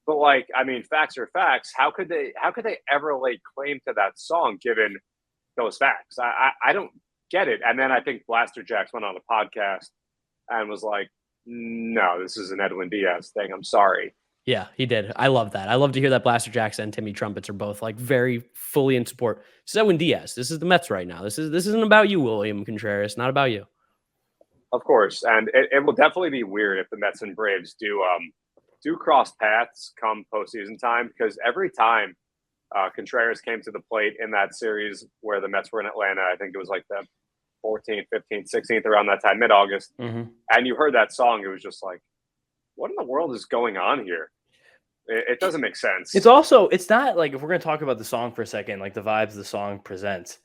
D: But like, I mean, facts are facts. How could they ever lay claim to that song given those facts? I don't get it. And then I think Blaster Jacks went on a podcast and was like, no, this is an Edwin Diaz thing. I'm sorry.
B: Yeah, he did. I love that. I love to hear that Blaster Jacks and Timmy Trumpets are both like very fully in support. This is Edwin Diaz. This is the Mets right now. This isn't about you, William Contreras. Not about you.
D: Of course. And it will definitely be weird if the Mets and Braves do cross paths come postseason time, because every time Contreras came to the plate in that series where the Mets were in Atlanta, I think it was like the 14th, 15th, 16th, around that time, mid-August.
C: Mm-hmm.
D: And you heard that song. It was just like, what in the world is going on here? It doesn't make sense.
C: It's not like, if we're going to talk about the song for a second, like the vibes the song presents,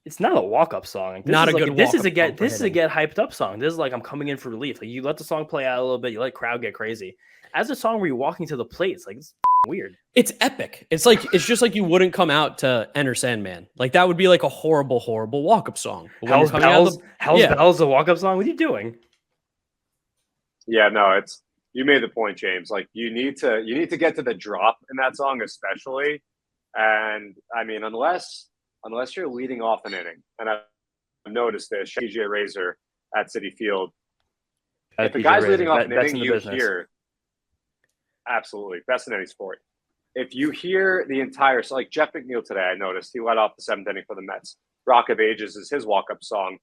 C: it's not a walk-up song. Like, this is a get hyped up song. This is like, I'm coming in for relief. Like, you let the song play out a little bit, you let the crowd get crazy. As a song where you're walking to the plate, it's like, it's weird.
B: It's epic. It's just like you wouldn't come out to Enter Sandman. Like, that would be like a horrible, horrible walk-up song.
C: Hell's Bells a walk-up song? What are you doing?
D: Yeah, no, you made the point, James. Like, you need to get to the drop in that song, especially. And I mean, unless you're leading off an inning, and I've noticed this, PJ Razor at Citi Field. If the guy's leading off an inning, you hear absolutely best in any sport. If you hear the entire, so like Jeff McNeil today, I noticed he led off the 7th inning for the Mets. Rock of Ages is his walk-up song.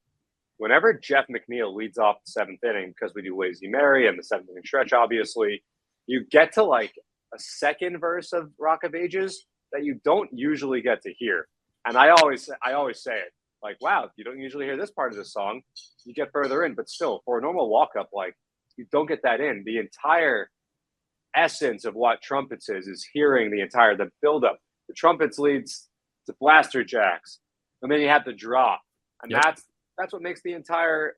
D: Whenever Jeff McNeil leads off the 7th inning, because we do Lazy Mary and the 7th inning stretch, obviously, you get to like a second verse of Rock of Ages that you don't usually get to hear. And I always say it, like, wow, you don't usually hear this part of the song. You get further in, but still, for a normal walk-up, like, you don't get that in. The entire essence of what trumpets is hearing the buildup. The trumpets leads to blaster jacks, and then you have the drop, and that's what makes the entire.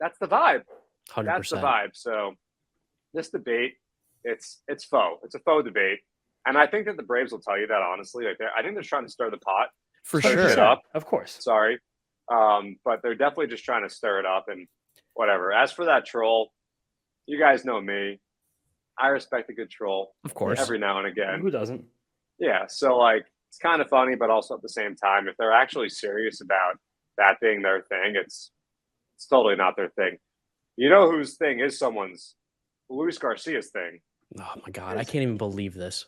D: That's the vibe.
B: 100%.
D: That's the vibe. So this debate, it's faux. It's a faux debate, and I think that the Braves will tell you that honestly. Like I think they're trying to stir the pot.
B: For
D: stir
B: sure.
D: it up.
C: Of course.
D: Sorry, but they're definitely just trying to stir it up and whatever. As for that troll, you guys know me. I respect a good troll,
B: Of course.
D: every now and again.
C: Who doesn't?
D: Yeah, so like it's kind of funny, but also at the same time, if they're actually serious about that being their thing, it's totally not their thing. You know whose thing is someone's? Luis Garcia's thing.
B: Oh my God, I can't even believe this.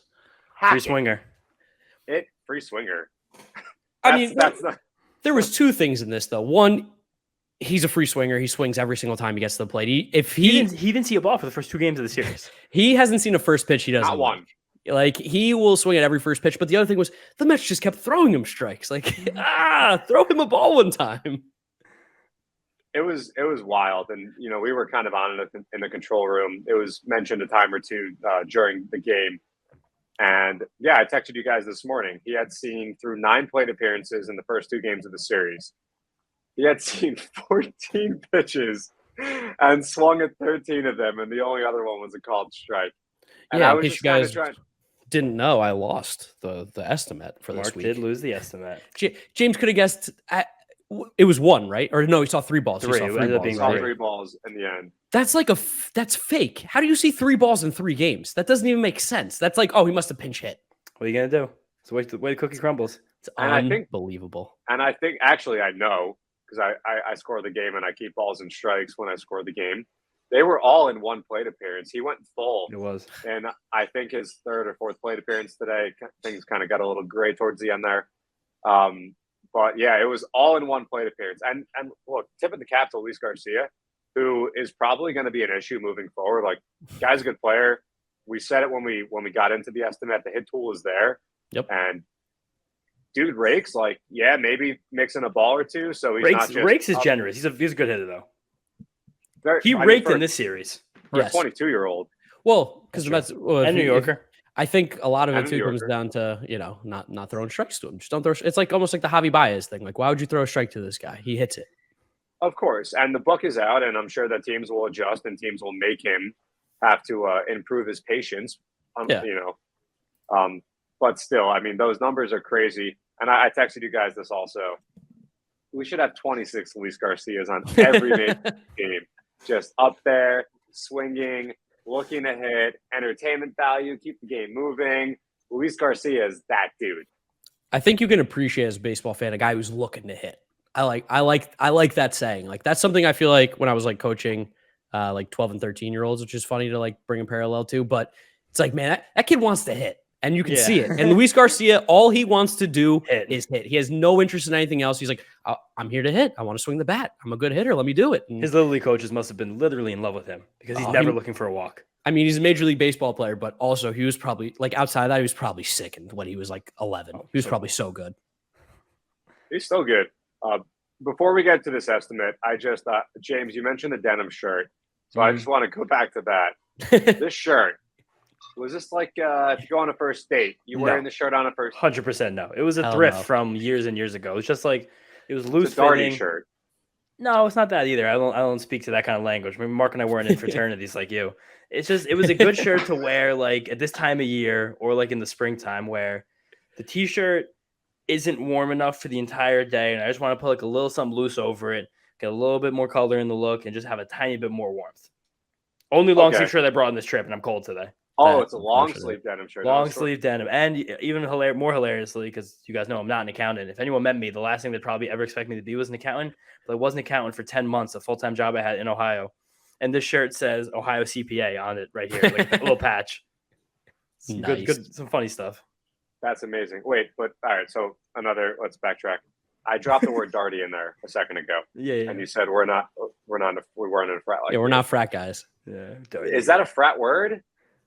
C: Free swinger.
D: Free swinger.
B: I mean,
D: that's not.
B: there was two things in this though. One, he's a free swinger. He swings every single time he gets to the plate.
C: He didn't see a ball for the first 2 games of the series.
B: He hasn't seen a first pitch. He doesn't.
D: Not one.
B: Like he will swing at every first pitch. But the other thing was the Mets just kept throwing him strikes. Like throw him a ball one time.
D: It was wild, and we were kind of on it in the control room. It was mentioned a time or two during the game, and yeah, I texted you guys this morning. He had seen through 9 plate appearances in the first 2 games of the series. He had seen 14 pitches and swung at 13 of them, and the only other one was a called strike. And
B: Yeah,
D: I
B: in
D: was
B: case
D: just
B: you
D: kind
B: guys
D: of trying.
B: didn't know, I lost the Esti-Met for this
C: Mark
B: week.
C: did lose the Esti-Met.
B: James could have guessed. It was 1, right? Or no, he saw 3 balls.
C: 3.
B: He saw
C: It
B: 3
C: ended up
B: balls.
C: being
D: Saw
C: right.
D: 3 balls in the end.
B: That's like that's fake. How do you see 3 balls in 3 games? That doesn't even make sense. That's like, oh, he must have pinch hit.
C: What are you gonna do? It's the way the cookie crumbles.
B: It's
D: And I think-
B: unbelievable.
D: And I think actually I know because I score the game and I keep balls and strikes when I score the game. They were all in 1 plate appearance. He went full.
C: It was.
D: And I think his 3rd or 4th plate appearance today, things kind of got a little gray towards the end there. But yeah, it was all in 1 plate appearance. And look, tip of the cap to Luis Garcia, who is probably going to be an issue moving forward. Like, guy's a good player. We said it when we got into the Esti-Met. The hit tool is there.
B: Yep.
D: And dude rakes, like, yeah, maybe mixing a ball or two. So he's not just
C: Rakes is generous. He's a good hitter though. He
D: I mean,
C: raked
D: for-
C: in this series.
D: for
B: Yes.
D: a 22-year-old.
B: Well, because
C: That's
B: that's
C: And New Yorker.
B: I think a lot of
D: And
B: it
D: a New
B: too comes
D: Yorker.
B: down to not throwing strikes to him. Just don't throw. It's like almost like the Javi Baez thing. Like, why would you throw a strike to this guy? He hits it.
D: Of course. And the book is out, and I'm sure that teams will adjust and teams will make him have to improve his patience.
B: Yeah.
D: But still, I mean, those numbers are crazy. And I texted you guys this also. We should have 26 Luis Garcias on every major team. Just up there, swinging, looking to hit, entertainment value, keep the game moving. Luis Garcia is that dude.
B: I think you can appreciate as a baseball fan a guy who's looking to hit. I like that saying. Like that's something I feel like when I was like coaching like 12 and 13-year-olds, which is funny to like bring a parallel to, but it's like, man, that kid wants to hit. And you can see it. And Luis Garcia, all he wants to do is hit. He has no interest in anything else. He's like, I'm here to hit. I want to swing the bat. I'm a good hitter. Let me do it. And
C: His little league coaches must have been literally in love with him because he's never looking for a walk.
B: I mean, he's a major league baseball player, but also he was probably like outside of that, he was probably sickened when he was like 11. He was probably so good.
D: He's still good. Before we get to this estimate, I just, James, you mentioned the denim shirt. So I just want to go back to that. This shirt, was this like if you go on a first date, you wearing the shirt on a first
C: 100% no. It was a
B: Hell
C: thrift
B: no.
C: from years and years ago. It's just like it was loose
D: It's a darty
C: fitting.
D: shirt?
C: No, it's not that either. I don't speak to that kind of language. I mean, Mark and I weren't in fraternities like you. It's just it was a good shirt to wear like at this time of year or like in the springtime where the t-shirt isn't warm enough for the entire day, and I just want to put like a little something loose over it, get a little bit more color in the look, and just have a tiny bit more warmth. Only long sleeve shirt I brought on this trip, and I'm cold today.
D: Oh, it's a long sleeve denim shirt.
C: Long sleeve denim. And even more hilariously, because you guys know I'm not an accountant. If anyone met me, the last thing they'd probably ever expect me to be was an accountant. But I was an accountant for 10 months, a full-time job I had in Ohio. And this shirt says Ohio CPA on it right here, like a little patch.
B: Nice.
C: Good, some funny stuff.
D: That's amazing. Wait, but all right. So let's backtrack. I dropped the word darty in there a second ago.
C: Yeah.
D: And you said we weren't in a frat like
B: Yeah, we're
D: you.
B: not frat guys.
C: Yeah.
D: Is that a frat word?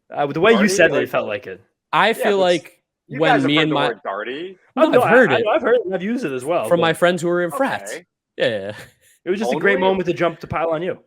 C: The way you
D: Darty?
C: said it,
D: Like-
C: it felt like it.
B: I feel
D: but
B: like
D: You
B: when
D: guys have
B: me
D: heard
B: and
D: the
B: my
D: word darty.
B: No, I've heard it
C: I've heard it. I've used it as well.
B: from my
C: but
B: friends who were in frats.
D: Okay.
B: Yeah.
C: It was just a
D: Only-
C: great moment to jump to pile on you.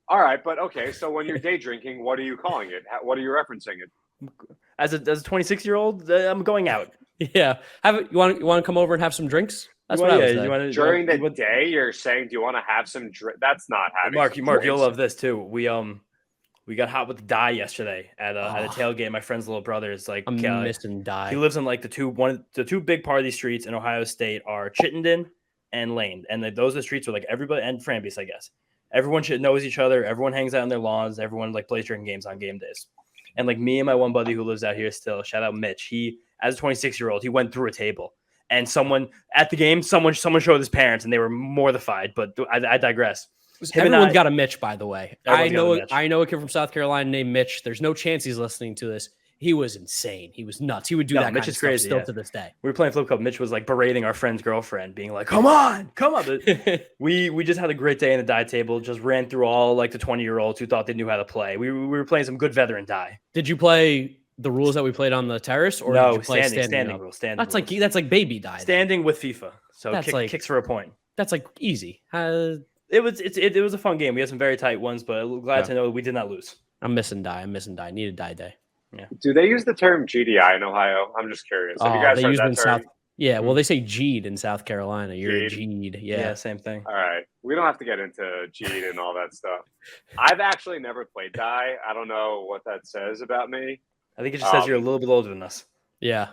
D: All right, but okay. So when you're day drinking, what are you calling it? What are you referencing it?
C: As a 26-year-old, I'm going out.
B: Yeah. You want to come over and have some drinks? That's what I was saying.
D: During the day, you're saying, "Do you want to have some drink?" That's not having.
C: Mark,
D: some
C: you'll
D: drinks.
C: love this too. We got hot with the dye yesterday at a tailgate. My friend's little brother is like,
B: I'm missing dye.
C: He lives in like the two big party streets in Ohio State are Chittenden and Lane, and those are the streets where like everybody and Frambies, I guess. Everyone knows each other. Everyone hangs out on their lawns. Everyone like plays drinking games on game days. And like me and my one buddy who lives out here still, shout out Mitch. He, as a 26-year-old, he went through a table, and someone at the game, someone showed his parents, and they were mortified. But I digress.
B: Everyone's got a Mitch, by the way. I know a kid from South Carolina named Mitch. There's no chance he's listening to this. He was insane. He was nuts. He would do that
C: Mitch
B: kind
C: is
B: of
C: crazy,
B: stuff still to this day.
C: We were playing Flip Cup. Mitch was like berating our friend's girlfriend, being like, come on. But we just had a great day in the die table, just ran through all like the 20-year-olds who thought they knew how to play. We were playing some good veteran die.
B: Did you play the rules that we played on the terrace, or
C: no,
B: did you play
C: standing rules?
B: That's like baby die.
C: Standing with FIFA. So
B: that's
C: kicks for a point.
B: That's like easy.
C: It was a fun game. We had some very tight ones, but I'm glad to know we did not lose.
B: I'm missing die. Need a die day.
D: Yeah. Do they use the term GDI in Ohio? I'm just curious. Have you guys heard that term?
B: Yeah, well, they say G'd in South Carolina. You're
D: G'd.
B: a G'd. Yeah,
C: same thing.
D: All right. We don't have to get into G'd and all that stuff. I've actually never played die. I don't know what that says about me.
C: I think it just says you're a little bit older than us.
B: Yeah.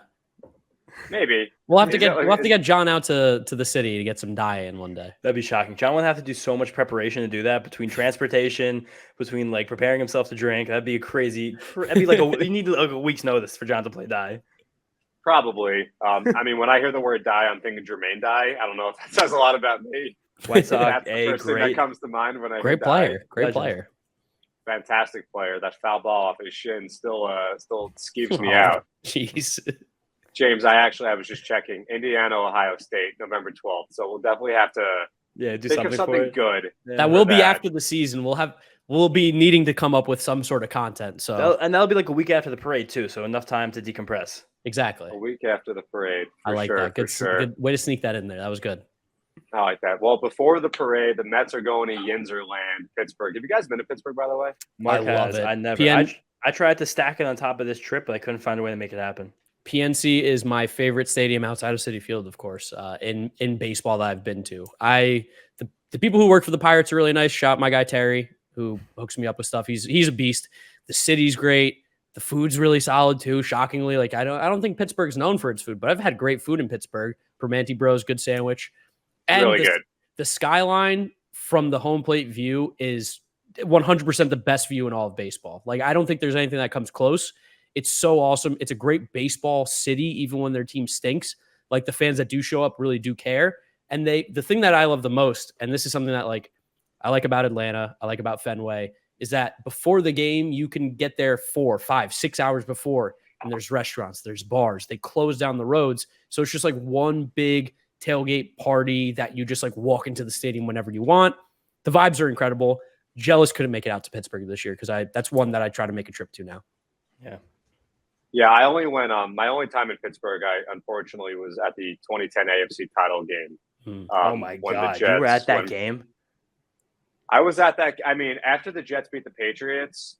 D: Maybe.
B: We'll have to get John out to the city to get some die in one day.
C: That'd be shocking. John would have to do so much preparation to do that, between transportation, between like preparing himself to drink. That'd be crazy. That'd be like you need like a week's notice for John to play die.
D: Probably. I mean, when I hear the word die, I'm thinking Jermaine die. I don't know if that says a lot about me.
C: White Sox,
D: that's the first thing that comes to mind when I hear
B: player.
D: die.
B: Great player.
D: Fantastic player. That foul ball off his shin still skeeves me out.
B: Jeez.
D: James, I was just checking. Indiana, Ohio State, November 12th. So we'll definitely have to think of something good.
B: Yeah. That will be after the season. We'll be needing to come up with some sort of content. So
C: that'll be like a week after the parade too. So enough time to decompress.
B: Exactly.
D: A week after the parade.
B: I like that. Good way to sneak that in there. That was good.
D: I like that. Well, before the parade, the Mets are going to Yinzerland, Pittsburgh. Have you guys been to Pittsburgh, by the way?
C: I love it. I never. I tried to stack it on top of this trip, but I couldn't find a way to make it happen.
B: PNC is my favorite stadium outside of Citi Field, of course, in baseball that I've been to. The people who work for the Pirates are really nice. Shout out my guy Terry, who hooks me up with stuff. He's a beast. The city's great. The food's really solid too. Shockingly, like I don't think Pittsburgh's known for its food, but I've had great food in Pittsburgh. Permanente Bros, good sandwich, and
D: really good.
B: The skyline from the home plate view is 100% the best view in all of baseball. Like I don't think there's anything that comes close. It's so awesome. It's a great baseball city, even when their team stinks. Like the fans that do show up really do care. And the thing that I love the most, and this is something that like I like about Atlanta, I like about Fenway, is that before the game, you can get there 4, 5, 6 hours before, and there's restaurants, there's bars, they close down the roads. So it's just like one big tailgate party that you just like walk into the stadium whenever you want. The vibes are incredible. Jealous couldn't make it out to Pittsburgh this year because that's one that I try to make a trip to now.
C: Yeah.
D: Yeah, I only went. My only time in Pittsburgh, I unfortunately was at the 2010 AFC title game.
C: Oh my God, you were at that game?
D: I was at that. I mean, after the Jets beat the Patriots,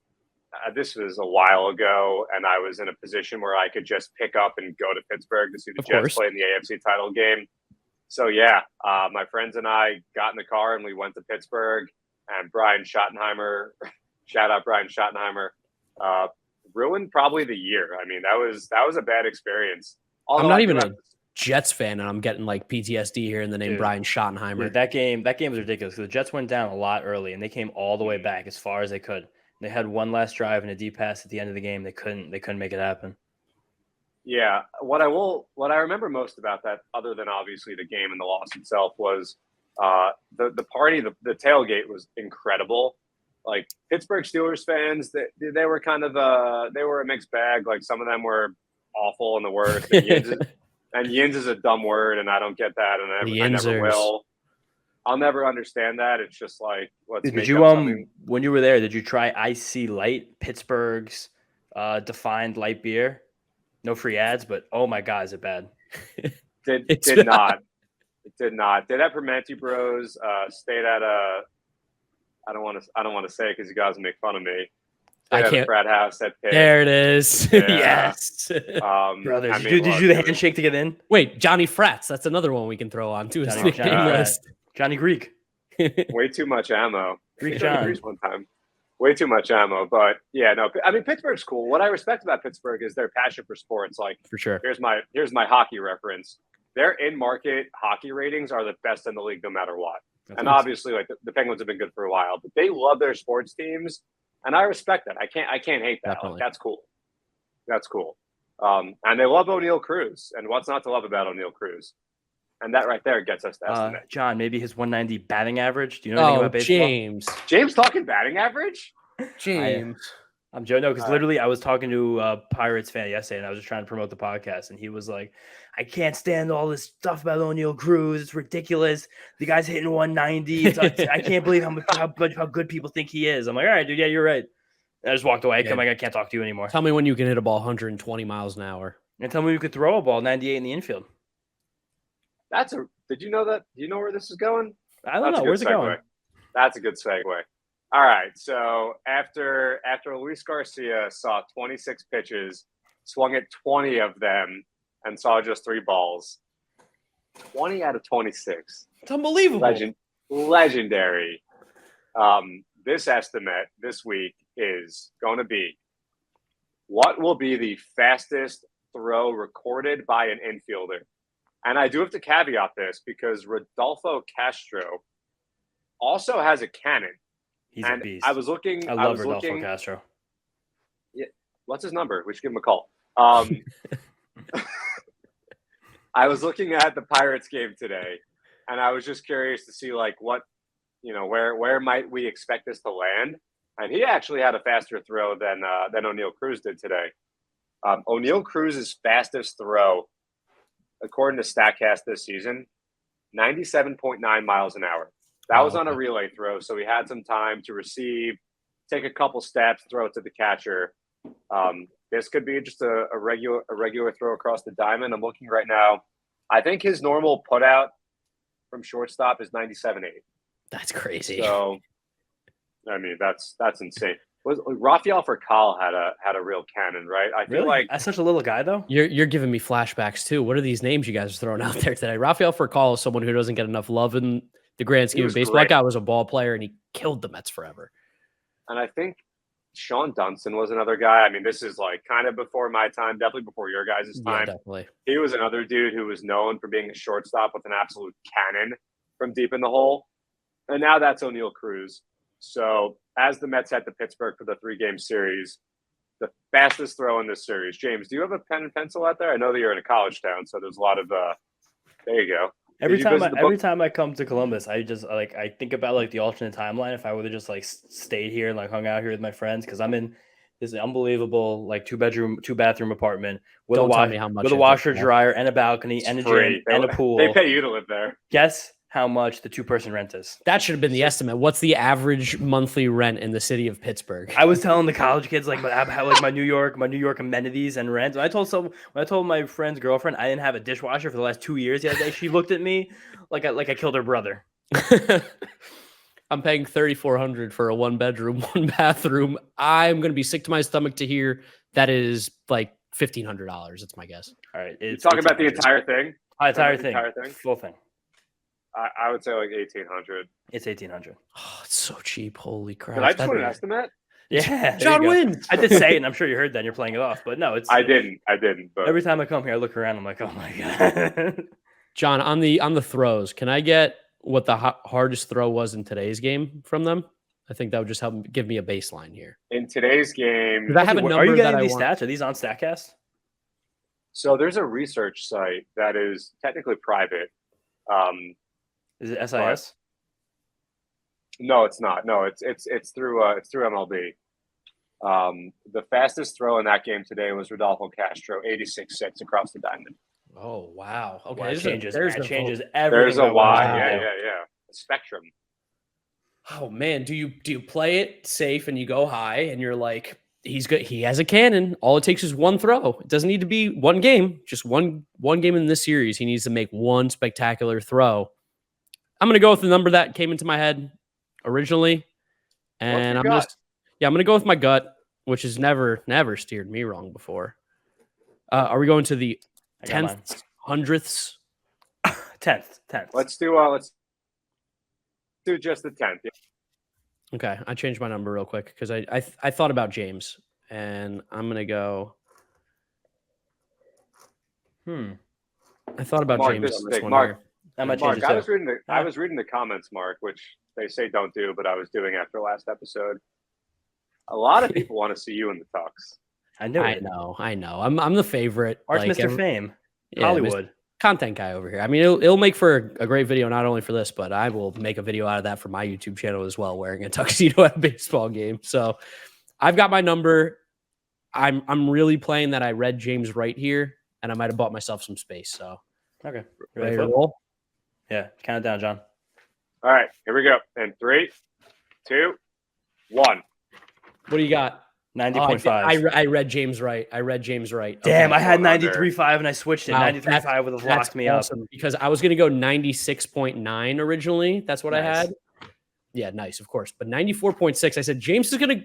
D: this was a while ago, and I was in a position where I could just pick up and go to Pittsburgh to see the Jets play in the AFC title game. So yeah, my friends and I got in the car and we went to Pittsburgh. And Brian Schottenheimer, shout out Brian Schottenheimer. Ruined probably the year. I mean, that was a bad experience. Although
B: I'm not even a Jets fan, and I'm getting like PTSD here in the name Brian Schottenheimer.
C: Dude, that game was ridiculous because the Jets went down a lot early, and they came all the way back as far as they could. They had one last drive and a deep pass at the end of the game. They couldn't make it happen.
D: Yeah, what I remember most about that, other than obviously the game and the loss itself, was the party. The tailgate was incredible. Like Pittsburgh Steelers fans, they were kind of they were a mixed bag. Like some of them were awful and the worst. And yins is a dumb word, and I don't get that, and I never will. I'll never understand that. It's just like
C: did you when you were there? Did you try IC Light, Pittsburgh's defined light beer? No free ads, but oh my God, is it bad?
D: Did not. It did not. Did at Permanente Bros. Stayed at I don't want to say it because you guys make fun of me.
B: I
D: Stayed at a
B: can't.
D: frat house at Pitt.
B: There it is.
D: Yeah.
B: Yes.
C: Brother,
D: I
C: did
D: mean,
C: you
D: look,
C: do the
D: it was-
C: handshake to get in?
B: Wait, Johnny Frats. That's another one we can throw on to his
C: Johnny-
B: nickname
C: Johnny
B: list.
C: Johnny Greek.
D: Way too much ammo.
C: Greek John.
D: Grease one time. Way too much ammo. But yeah, no. I mean, Pittsburgh's cool. What I respect about Pittsburgh is their passion for sports. Like,
B: For sure.
D: here's my hockey reference. Their in-market hockey ratings are the best in the league, no matter what. And obviously, like the Penguins have been good for a while, but they love their sports teams, and I respect that. I can't hate that.
B: Definitely.
D: Like, that's cool. That's cool. And they love O'Neal Cruz, and what's not to love about O'Neal Cruz? And that right there gets us to estimate.
C: John, maybe his 190 batting average. Do you know anything
B: Oh,
C: about baseball?
D: James talking batting average?
B: James.
C: I'm joking. No, because
D: All
C: literally I was talking to a Pirates fan yesterday, and I was just trying to promote the podcast, and he was like, "I can't stand all this stuff about O'Neal Cruz. It's ridiculous. The guy's hitting 190. I can't believe how good people think he is." I'm like, "All right, dude. Yeah, you're right." And I just walked away.
B: Yeah.
C: I'm like, I can't talk to you anymore.
B: Tell me when you can hit a ball 120 miles an hour.
C: And tell me you could throw a ball 98 in the infield.
D: Did you know that? Do you know where this is going?
C: I don't
D: That's a
C: know.
D: good
C: Where's it going?
D: segue. That's a good segue. All right. So after Luis Garcia saw 26 pitches, swung at 20 of them, and saw just 3 balls, 20 out of 26.
B: It's unbelievable.
D: Legendary. This estimate this week is going to be what will be the fastest throw recorded by an infielder. And I do have to caveat this because Rodolfo Castro also has a cannon.
C: He's
D: And
C: a beast.
D: I was looking.
C: I love Rodolfo Castro.
D: What's his number? We should give him a call. I was looking at the Pirates game today, and I was just curious to see like what, where might we expect this to land. And he actually had a faster throw than O'Neal Cruz did today. O'Neal Cruz's fastest throw, according to StatCast this season, 97.9 miles an hour. That was on a relay throw, so he had some time to receive, take a couple steps, throw it to the catcher. This could be just a regular throw across the diamond. I'm looking right now. I think his normal putout from shortstop is 97.8.
B: That's crazy.
D: So, I mean, that's insane. Rafael Furcal had a real cannon, right? I feel
C: Really?
D: like
C: That's such a little guy, though.
B: You're giving me flashbacks too. What are these names you guys are throwing out there today? Rafael Furcal is someone who doesn't get enough love in the grand scheme of
D: was
B: baseball.
D: great.
B: That guy was a ball player and he killed the Mets forever.
D: And I think Sean Dunson was another guy. I mean, this is like kind of before my time, definitely before your guys'
B: Yeah,
D: time.
B: definitely.
D: He was another dude who was known for being a shortstop with an absolute cannon from deep in the hole. And now that's O'Neal Cruz. So as the Mets head to Pittsburgh for the 3-game series, the fastest throw in this series. James, do you have a pen and pencil out there? I know that you're in a college town, so there's a lot of there you go.
C: Every
D: Did you visit the book?
C: time I come to Columbus, I just I think about like the alternate timeline if I would have just like stayed here and like hung out here with my friends, because I'm in this unbelievable like 2-bathroom apartment with
B: Don't
C: a
B: tell me how much
C: with a
B: it
C: washer,
B: is.
C: dryer, and a balcony, and a
D: Free.
C: gym, and a pool.
D: They pay you to live there.
C: Guess how much the 2-person rent is?
B: That should have been the estimate. What's the average monthly rent in the city of Pittsburgh?
C: I was telling the college kids like my New York amenities and rent. When I told my friend's girlfriend I didn't have a dishwasher for the last 2 years the other day, she looked at me like I killed her brother.
B: I'm paying $3,400 for a 1-bedroom, 1-bathroom. I'm gonna be sick to my stomach to hear that is like $1,500. That's my guess.
C: All right,
D: You're talking about the entire thing?
C: entire
D: the
C: thing,
D: entire thing?
C: full thing.
D: I would say like 1,800.
C: It's 1,800.
B: Oh, it's so cheap. Holy crap!
D: Did I just
B: That-
D: put an estimate?
C: Yeah, there
B: John
C: you go.
B: wins.
C: I did say it, and I'm sure you heard that. And you're playing it off, but no, it's
D: I didn't. But
C: Every time I come here, I look around. I'm like, oh my god.
B: John, on the throws, can I get what the hardest throw was in today's game from them? I think that would just help give me a baseline here.
D: in today's game,
B: Because I have a
C: Are
B: number
C: you
B: that
C: getting
B: I
C: these
B: want.
C: stats? Are these on Statcast?
D: so there's a research site that is technically private.
C: Is it SIS?
D: No, it's not. No, it's through MLB. The fastest throw in that game today was Rodolfo Castro, 86.6 across the diamond.
B: Oh wow! Okay,
C: Well, it changes.
B: there's
C: It
B: the
C: changes
B: vote.
C: everything.
D: There's a
C: about
D: Y.
C: what I
D: Yeah.
C: do.
D: A spectrum.
B: Oh man, do you play it safe and you go high and you're like, he's good. He has a cannon. All it takes is one throw. It doesn't need to be one game. Just one game in this series. He needs to make one spectacular throw. I'm gonna go with the number that came into my head originally. And
D: your gut?
B: I'm gonna go with my gut, which has never steered me wrong before. Are we going to the
C: I got mine.
B: 10th, 100ths?
C: 10th.
D: Let's do just the 10th.
B: Okay, I changed my number real quick because I thought about James, and I'm gonna go. I thought about
D: Mark,
B: James
D: this is
B: on this
D: big.
B: one
D: Mark,
B: here.
C: I might change
D: Mark,
C: it too.
D: I was reading the comments, Mark, which they say don't do, but I was doing after last episode. A lot of people want to see you in the talks.
C: I knew
B: I
C: it.
B: know. I'm the favorite.
C: Arch Mr. Fame.
B: Yeah,
C: Hollywood.
B: Content guy over here. I mean, it'll make for a great video, not only for this, but I will make a video out of that for my YouTube channel as well, wearing a tuxedo at a baseball game. So I've got my number. I'm really playing that I read James right here, and I might have bought myself some space. So
C: Okay.
B: ready to roll?
C: Yeah. Count it down, John.
D: All right, here we go. In 3, 2, 1.
B: What do you got?
C: 90.5.
B: I read James right.
C: Damn,
B: Okay.
C: I had
D: Going under.
C: 93.5 and I switched it.
B: Wow,
C: 93.5 would have
B: That's
C: locked me up.
B: awesome, because I was going to go 96.9 originally. That's what I
C: Nice.
B: had. Yeah, nice, of course. But 94.6, I said James is gonna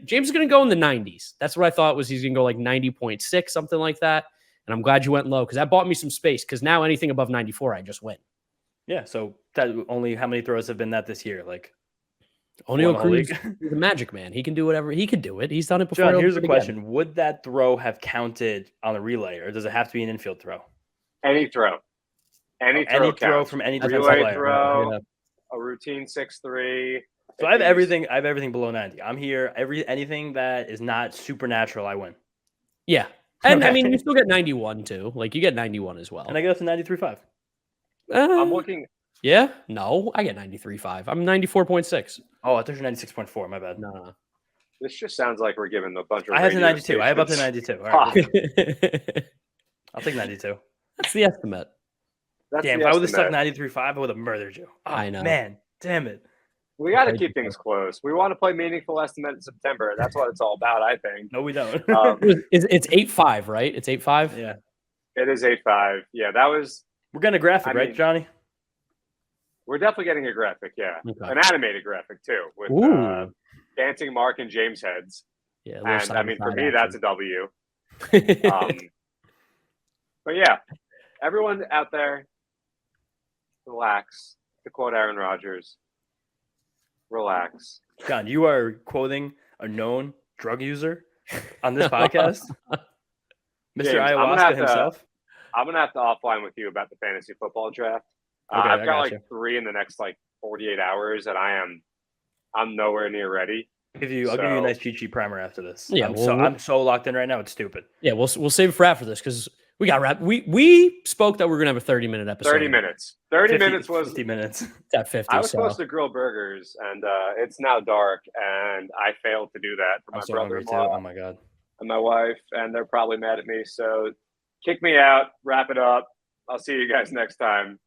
B: go in the 90s. That's what I thought was he's gonna go like 90.6, something like that. And I'm glad you went low because that bought me some space. Because now anything above 94, I just win.
C: Yeah, so that only how many throws have been that this year? Like
B: O'Neal
C: One whole
B: Cruz,
C: league.
B: he's a magic man. He can do whatever. He could do it. He's done it before.
C: John, here's a
B: Again.
C: question. Would that throw have counted on a relay, or does it have to be an infield throw?
D: Any throw. Any
C: Any throw
D: counts.
C: from any
D: Relay
C: defensive player.
D: throw,
B: Yeah.
D: a routine 6-3.
C: So I have everything below 90. I'm here. Anything that is not supernatural, I win.
B: Yeah. And I
C: Okay.
B: mean, you still get 91 too. Like you get 91 as well.
C: And I get up to 93.5.
D: I'm looking.
B: Yeah. No, I get 93.5. I'm 94.6.
C: Oh, I thought you were 96.4. My bad.
B: No.
D: This just sounds like we're giving a bunch of.
C: I have to
D: radio
C: 92. I have up to
D: stations.
C: 92. All right,
D: Fuck.
C: I'll take 92.
B: That's the estimate.
D: That's
C: Damn,
D: the
C: if I would have stuck
D: estimate.
C: 93.5, I would have murdered you. Oh,
B: I know.
C: Man, damn it.
D: We got to
B: Okay.
D: keep things close. We want to play meaningful estimate in September. That's what it's all about, I think.
C: No, we don't.
B: It's 8.5, right? It's 8.5.
C: Yeah.
D: It is 8-5. Yeah, that was.
C: We're getting a graphic,
D: I
C: right,
D: mean-
C: Johnny?
D: We're definitely getting a graphic. Yeah,
B: Okay.
D: an animated graphic too with
B: Ooh.
D: dancing Mark and James heads.
B: Yeah.
D: And I mean, for me, that's a W.
B: a
D: But yeah, everyone out there, relax. To quote Aaron Rodgers, relax.
C: John, you are quoting a known drug user on this podcast? Mr.
D: James, I'm gonna
C: Ayahuasca
D: have to-
C: himself?
D: I'm gonna have to offline with you about the fantasy football draft.
C: Okay, I
D: I've got
C: got
D: like
C: you.
D: 3 in the next like 48 hours, and I'm nowhere near ready.
C: I'll give you a
D: So-
C: nice cheat sheet primer after this.
B: Yeah,
C: I'm so locked in right now. It's stupid.
B: Yeah, we'll save it for after this because we got wrap. We spoke that we're gonna have a 30-minute episode.
D: 30 minutes. 30
C: 50
D: minutes was.
C: 50 minutes.
B: It's at 50.
D: I was
B: so
D: supposed to grill burgers, and it's now dark, and I failed to do that for
C: I'm
D: my
C: so hungry too.
D: brother-in-law
C: Oh my god.
D: and my wife, and they're probably mad at me. So kick me out, wrap it up. I'll see you guys next time.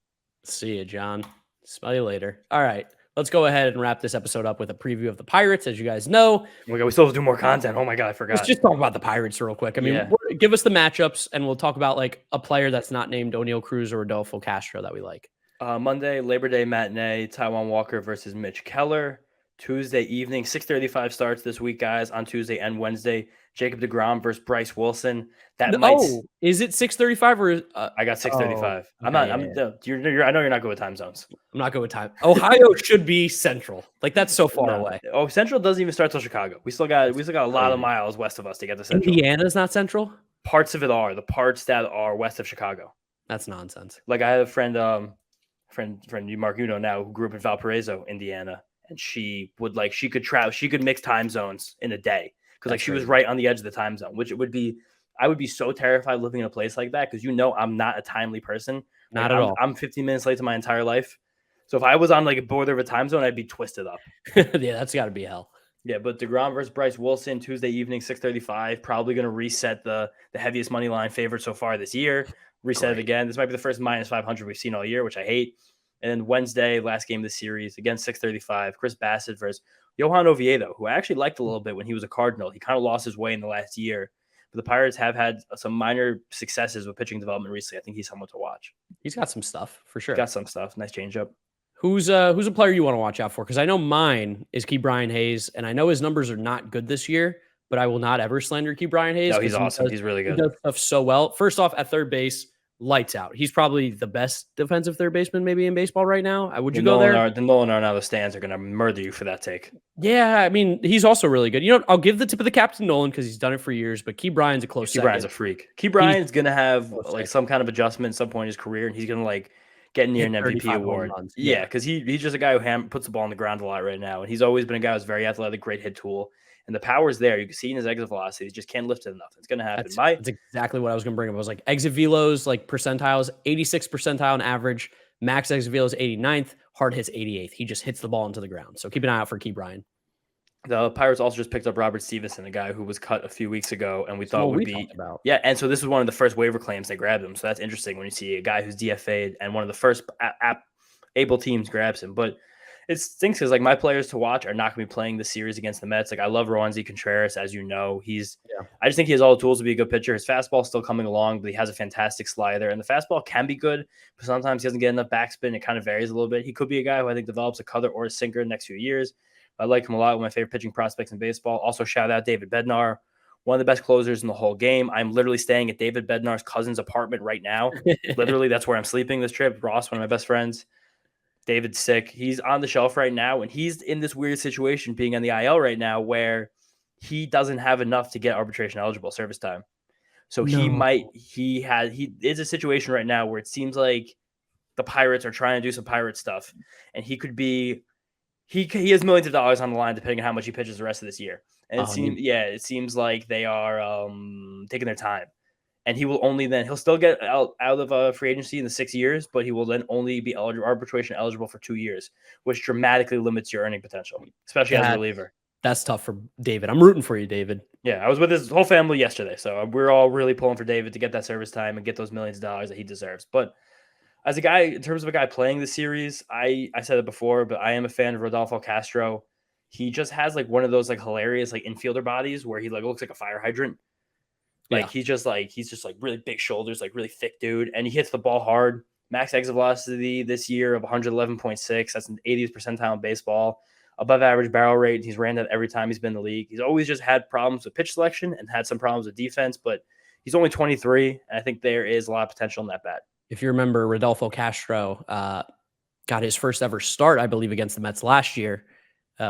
B: see you, John. Smell you later. All right, let's go ahead and wrap this episode up with a preview of the Pirates. As you guys know,
C: Oh my god, we still have to do more content. Oh my god, I forgot.
B: let's just talk about the Pirates real quick. I mean,
C: Yeah.
B: give us the matchups, and we'll talk about like a player that's not named O'Neal Cruz or Rodolfo Castro that we like.
C: Monday, Labor Day matinee, Taiwan Walker versus Mitch Keller. Tuesday evening, 6:35 starts this week, guys. On Tuesday and Wednesday, Jacob deGrom versus Bryce Wilson. That might.
B: Is it 6:35 or
C: I got 6:35.
B: Oh,
C: I'm not.
B: okay,
C: I know you're not good with time zones.
B: I'm not good with time. Ohio should be central. Like that's so far
C: No.
B: away.
C: Oh, Central doesn't even start till Chicago. We still got a lot of miles west of us to get to Central.
B: Indiana's not central.
C: Parts of it are the parts that are west of Chicago.
B: That's nonsense.
C: Like I had a friend, you Mark, you know now, who grew up in Valparaiso, Indiana, and she could travel, she could mix time zones in a day because
B: That's
C: she was
B: crazy.
C: right on the edge of the time zone, which it would be. I would be so terrified living in a place like that because I'm not a timely person.
B: Not at all.
C: I'm 15 minutes late to my entire life. So if I was on like a border of a time zone, I'd be twisted up.
B: Yeah, that's got to be hell.
C: Yeah, but DeGrom versus Bryce Wilson, Tuesday evening, 6:35. Probably going to reset the heaviest money line favorite so far this year. Reset it again. This might be the first minus 500 we've seen all year, which I hate. And then Wednesday, last game of the series, again, 6:35. Chris Bassett versus Johan Oviedo, who I actually liked a little bit when he was a Cardinal. He kind of lost his way in the last year. But the Pirates have had some minor successes with pitching development recently. I think he's someone to watch.
B: He's got some stuff for sure.
C: Got some stuff. Nice changeup.
B: Who's a player you want to watch out for? Because I know mine is Ke'Bryan Hayes, and I know his numbers are not good this year, but I will not ever slander Ke'Bryan Hayes.
C: No, he's awesome. He's really good.
B: He does stuff so well. First off, at third base, lights out. He's probably the best defensive third baseman maybe in baseball right now. Would you go there?
C: The Nolan Arenado stands are going to murder you for that take.
B: Yeah, I mean, he's also really good. You know, I'll give the tip of the cap to Nolan because he's done it for years, but Ke'Bryan's a close second.
C: Ke'Bryan's a freak. Ke'Bryan's going to have like some kind of adjustment at some point in his career, and he's going to like get near an MVP award. Yeah, because he's just a guy who puts the ball on the ground a lot right now, and he's always been a guy who's very athletic, great hit tool, and the power's there. You can see in his exit velocity, he just can't lift it enough. It's going to happen.
B: That's exactly what I was going to bring up. I was like, exit velos, like percentiles, 86th percentile on average, max exit velo is 89th, hard hits 88th. He just hits the ball into the ground. So keep an eye out for Ke'Bryan.
C: The Pirates also just picked up Robert Stevenson, a guy who was cut a few weeks ago, and we thought would be yeah. And so this is one of the first waiver claims they grabbed him. So that's interesting when you see a guy who's DFA'd and one of the first able teams grabs him. But it stinks because like my players to watch are not going to be playing the series against the Mets. Like I love Roansy Contreras, as you know. I just think he has all the tools to be a good pitcher. His fastball is still coming along, but he has a fantastic slider, and the fastball can be good, but sometimes he doesn't get enough backspin. It kind of varies a little bit. He could be a guy who I think develops a cutter or a sinker in the next few years. I like him a lot. One of my favorite pitching prospects in baseball. Also, shout out David Bednar, one of the best closers in the whole game. I'm literally staying at David Bednar's cousin's apartment right now. Literally, that's where I'm sleeping this trip. Ross, one of my best friends. David's sick. He's on the shelf right now, and he's in this weird situation being on the IL right now where he doesn't have enough to get arbitration eligible service time. So he is a situation right now where it seems like the Pirates are trying to do some Pirate stuff, and he could be. He has millions of dollars on the line depending on how much he pitches the rest of this year. And it seems like they are taking their time. And he'll still get out of free agency in the 6 years, but he will then only be arbitration eligible for 2 years, which dramatically limits your earning potential, especially as a reliever.
B: That's tough for David. I'm rooting for you, David.
C: Yeah, I was with his whole family yesterday, so we're all really pulling for David to get that service time and get those millions of dollars that he deserves. But as a guy, in terms of a guy playing the series, I said it before, but I am a fan of Rodolfo Castro. He just has like one of those like hilarious like infielder bodies where he like looks like a fire hydrant. Like he's just like really big shoulders, like really thick dude, and he hits the ball hard. Max exit velocity this year of 111.6. That's an 80th percentile in baseball. Above average barrel rate. He's ran that every time he's been in the league. He's always just had problems with pitch selection and had some problems with defense, but he's only 23, and I think there is a lot of potential in that bat.
B: If you remember, Rodolfo Castro got his first ever start, I believe, against the Mets last year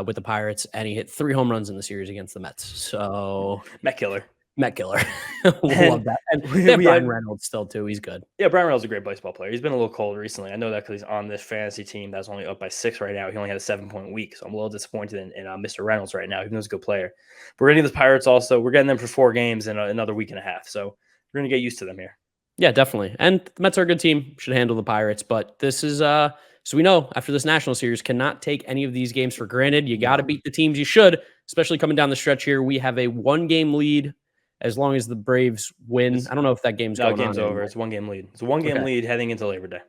B: with the Pirates, and he hit 3 home runs in the series against the Mets. So
C: Met killer.
B: Love that. And Brian Reynolds still too. He's good.
C: Yeah, Brian Reynolds is a great baseball player. He's been a little cold recently. I know that because he's on this fantasy team that's only up by 6 right now. He only had a 7-point week, so I'm a little disappointed in Mr. Reynolds right now, even though he's a good player. But we're getting the Pirates also. We're getting them for 4 games in another week and a half, so we're going to get used to them here. Yeah,
B: definitely. And the Mets are a good team. Should handle the Pirates. But this is so we know after this national series, cannot take any of these games for granted. You got to beat the teams you should, especially coming down the stretch here. We have a 1-game lead as long as the Braves win. I don't know if that game's going on.
C: Game's over. Anymore. It's a 1-game lead. It's a 1-game lead heading into Labor Day.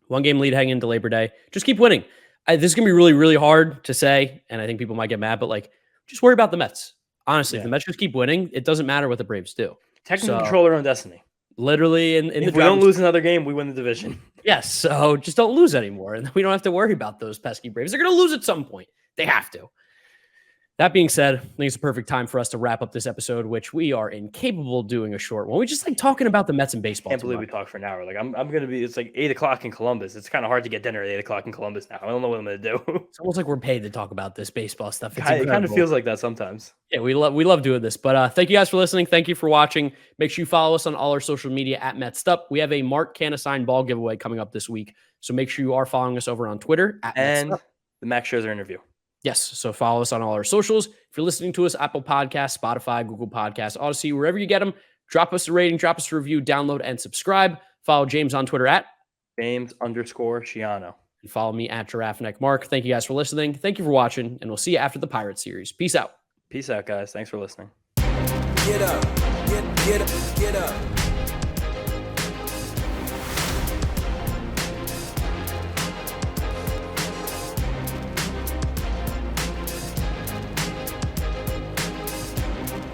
B: 1-game lead heading into Labor Day. Just keep winning. This is going to be really, really hard to say, and I think people might get mad, but like, just worry about the Mets. Honestly, if the Mets just keep winning, it doesn't matter what the Braves do.
C: Technically control their own destiny.
B: Literally,
C: if we don't lose another game, we win the division.
B: Yes, so just don't lose anymore, and we don't have to worry about those pesky Braves. They're going to lose at some point. They have to. That being said, I think it's a perfect time for us to wrap up this episode, which we are incapable of doing a short one. We just like talking about the Mets and baseball.
C: I can't believe we talked for an hour. Like I'm going to be. It's like 8:00 in Columbus. It's kind of hard to get dinner at 8:00 in Columbus now. I don't know what I'm going to do.
B: It's almost like we're paid to talk about this baseball stuff.
C: It kind of feels like that sometimes.
B: Yeah, we love doing this. But thank you guys for listening. Thank you for watching. Make sure you follow us on all our social media at Mets'd Up. We have a Mark Cannasign ball giveaway coming up this week, so make sure you are following us over on Twitter at
C: and the Max Scherzer interview.
B: Yes, so follow us on all our socials. If you're listening to us, Apple Podcasts, Spotify, Google Podcasts, Odyssey, wherever you get them, drop us a rating, drop us a review, download, and subscribe. Follow James on Twitter at
C: James_Shiano.
B: And follow me at Giraffe Neck Mark. Thank you guys for listening. Thank you for watching, and we'll see you after the Pirates series. Peace out.
C: Peace out, guys. Thanks for listening.
A: Get up, get up.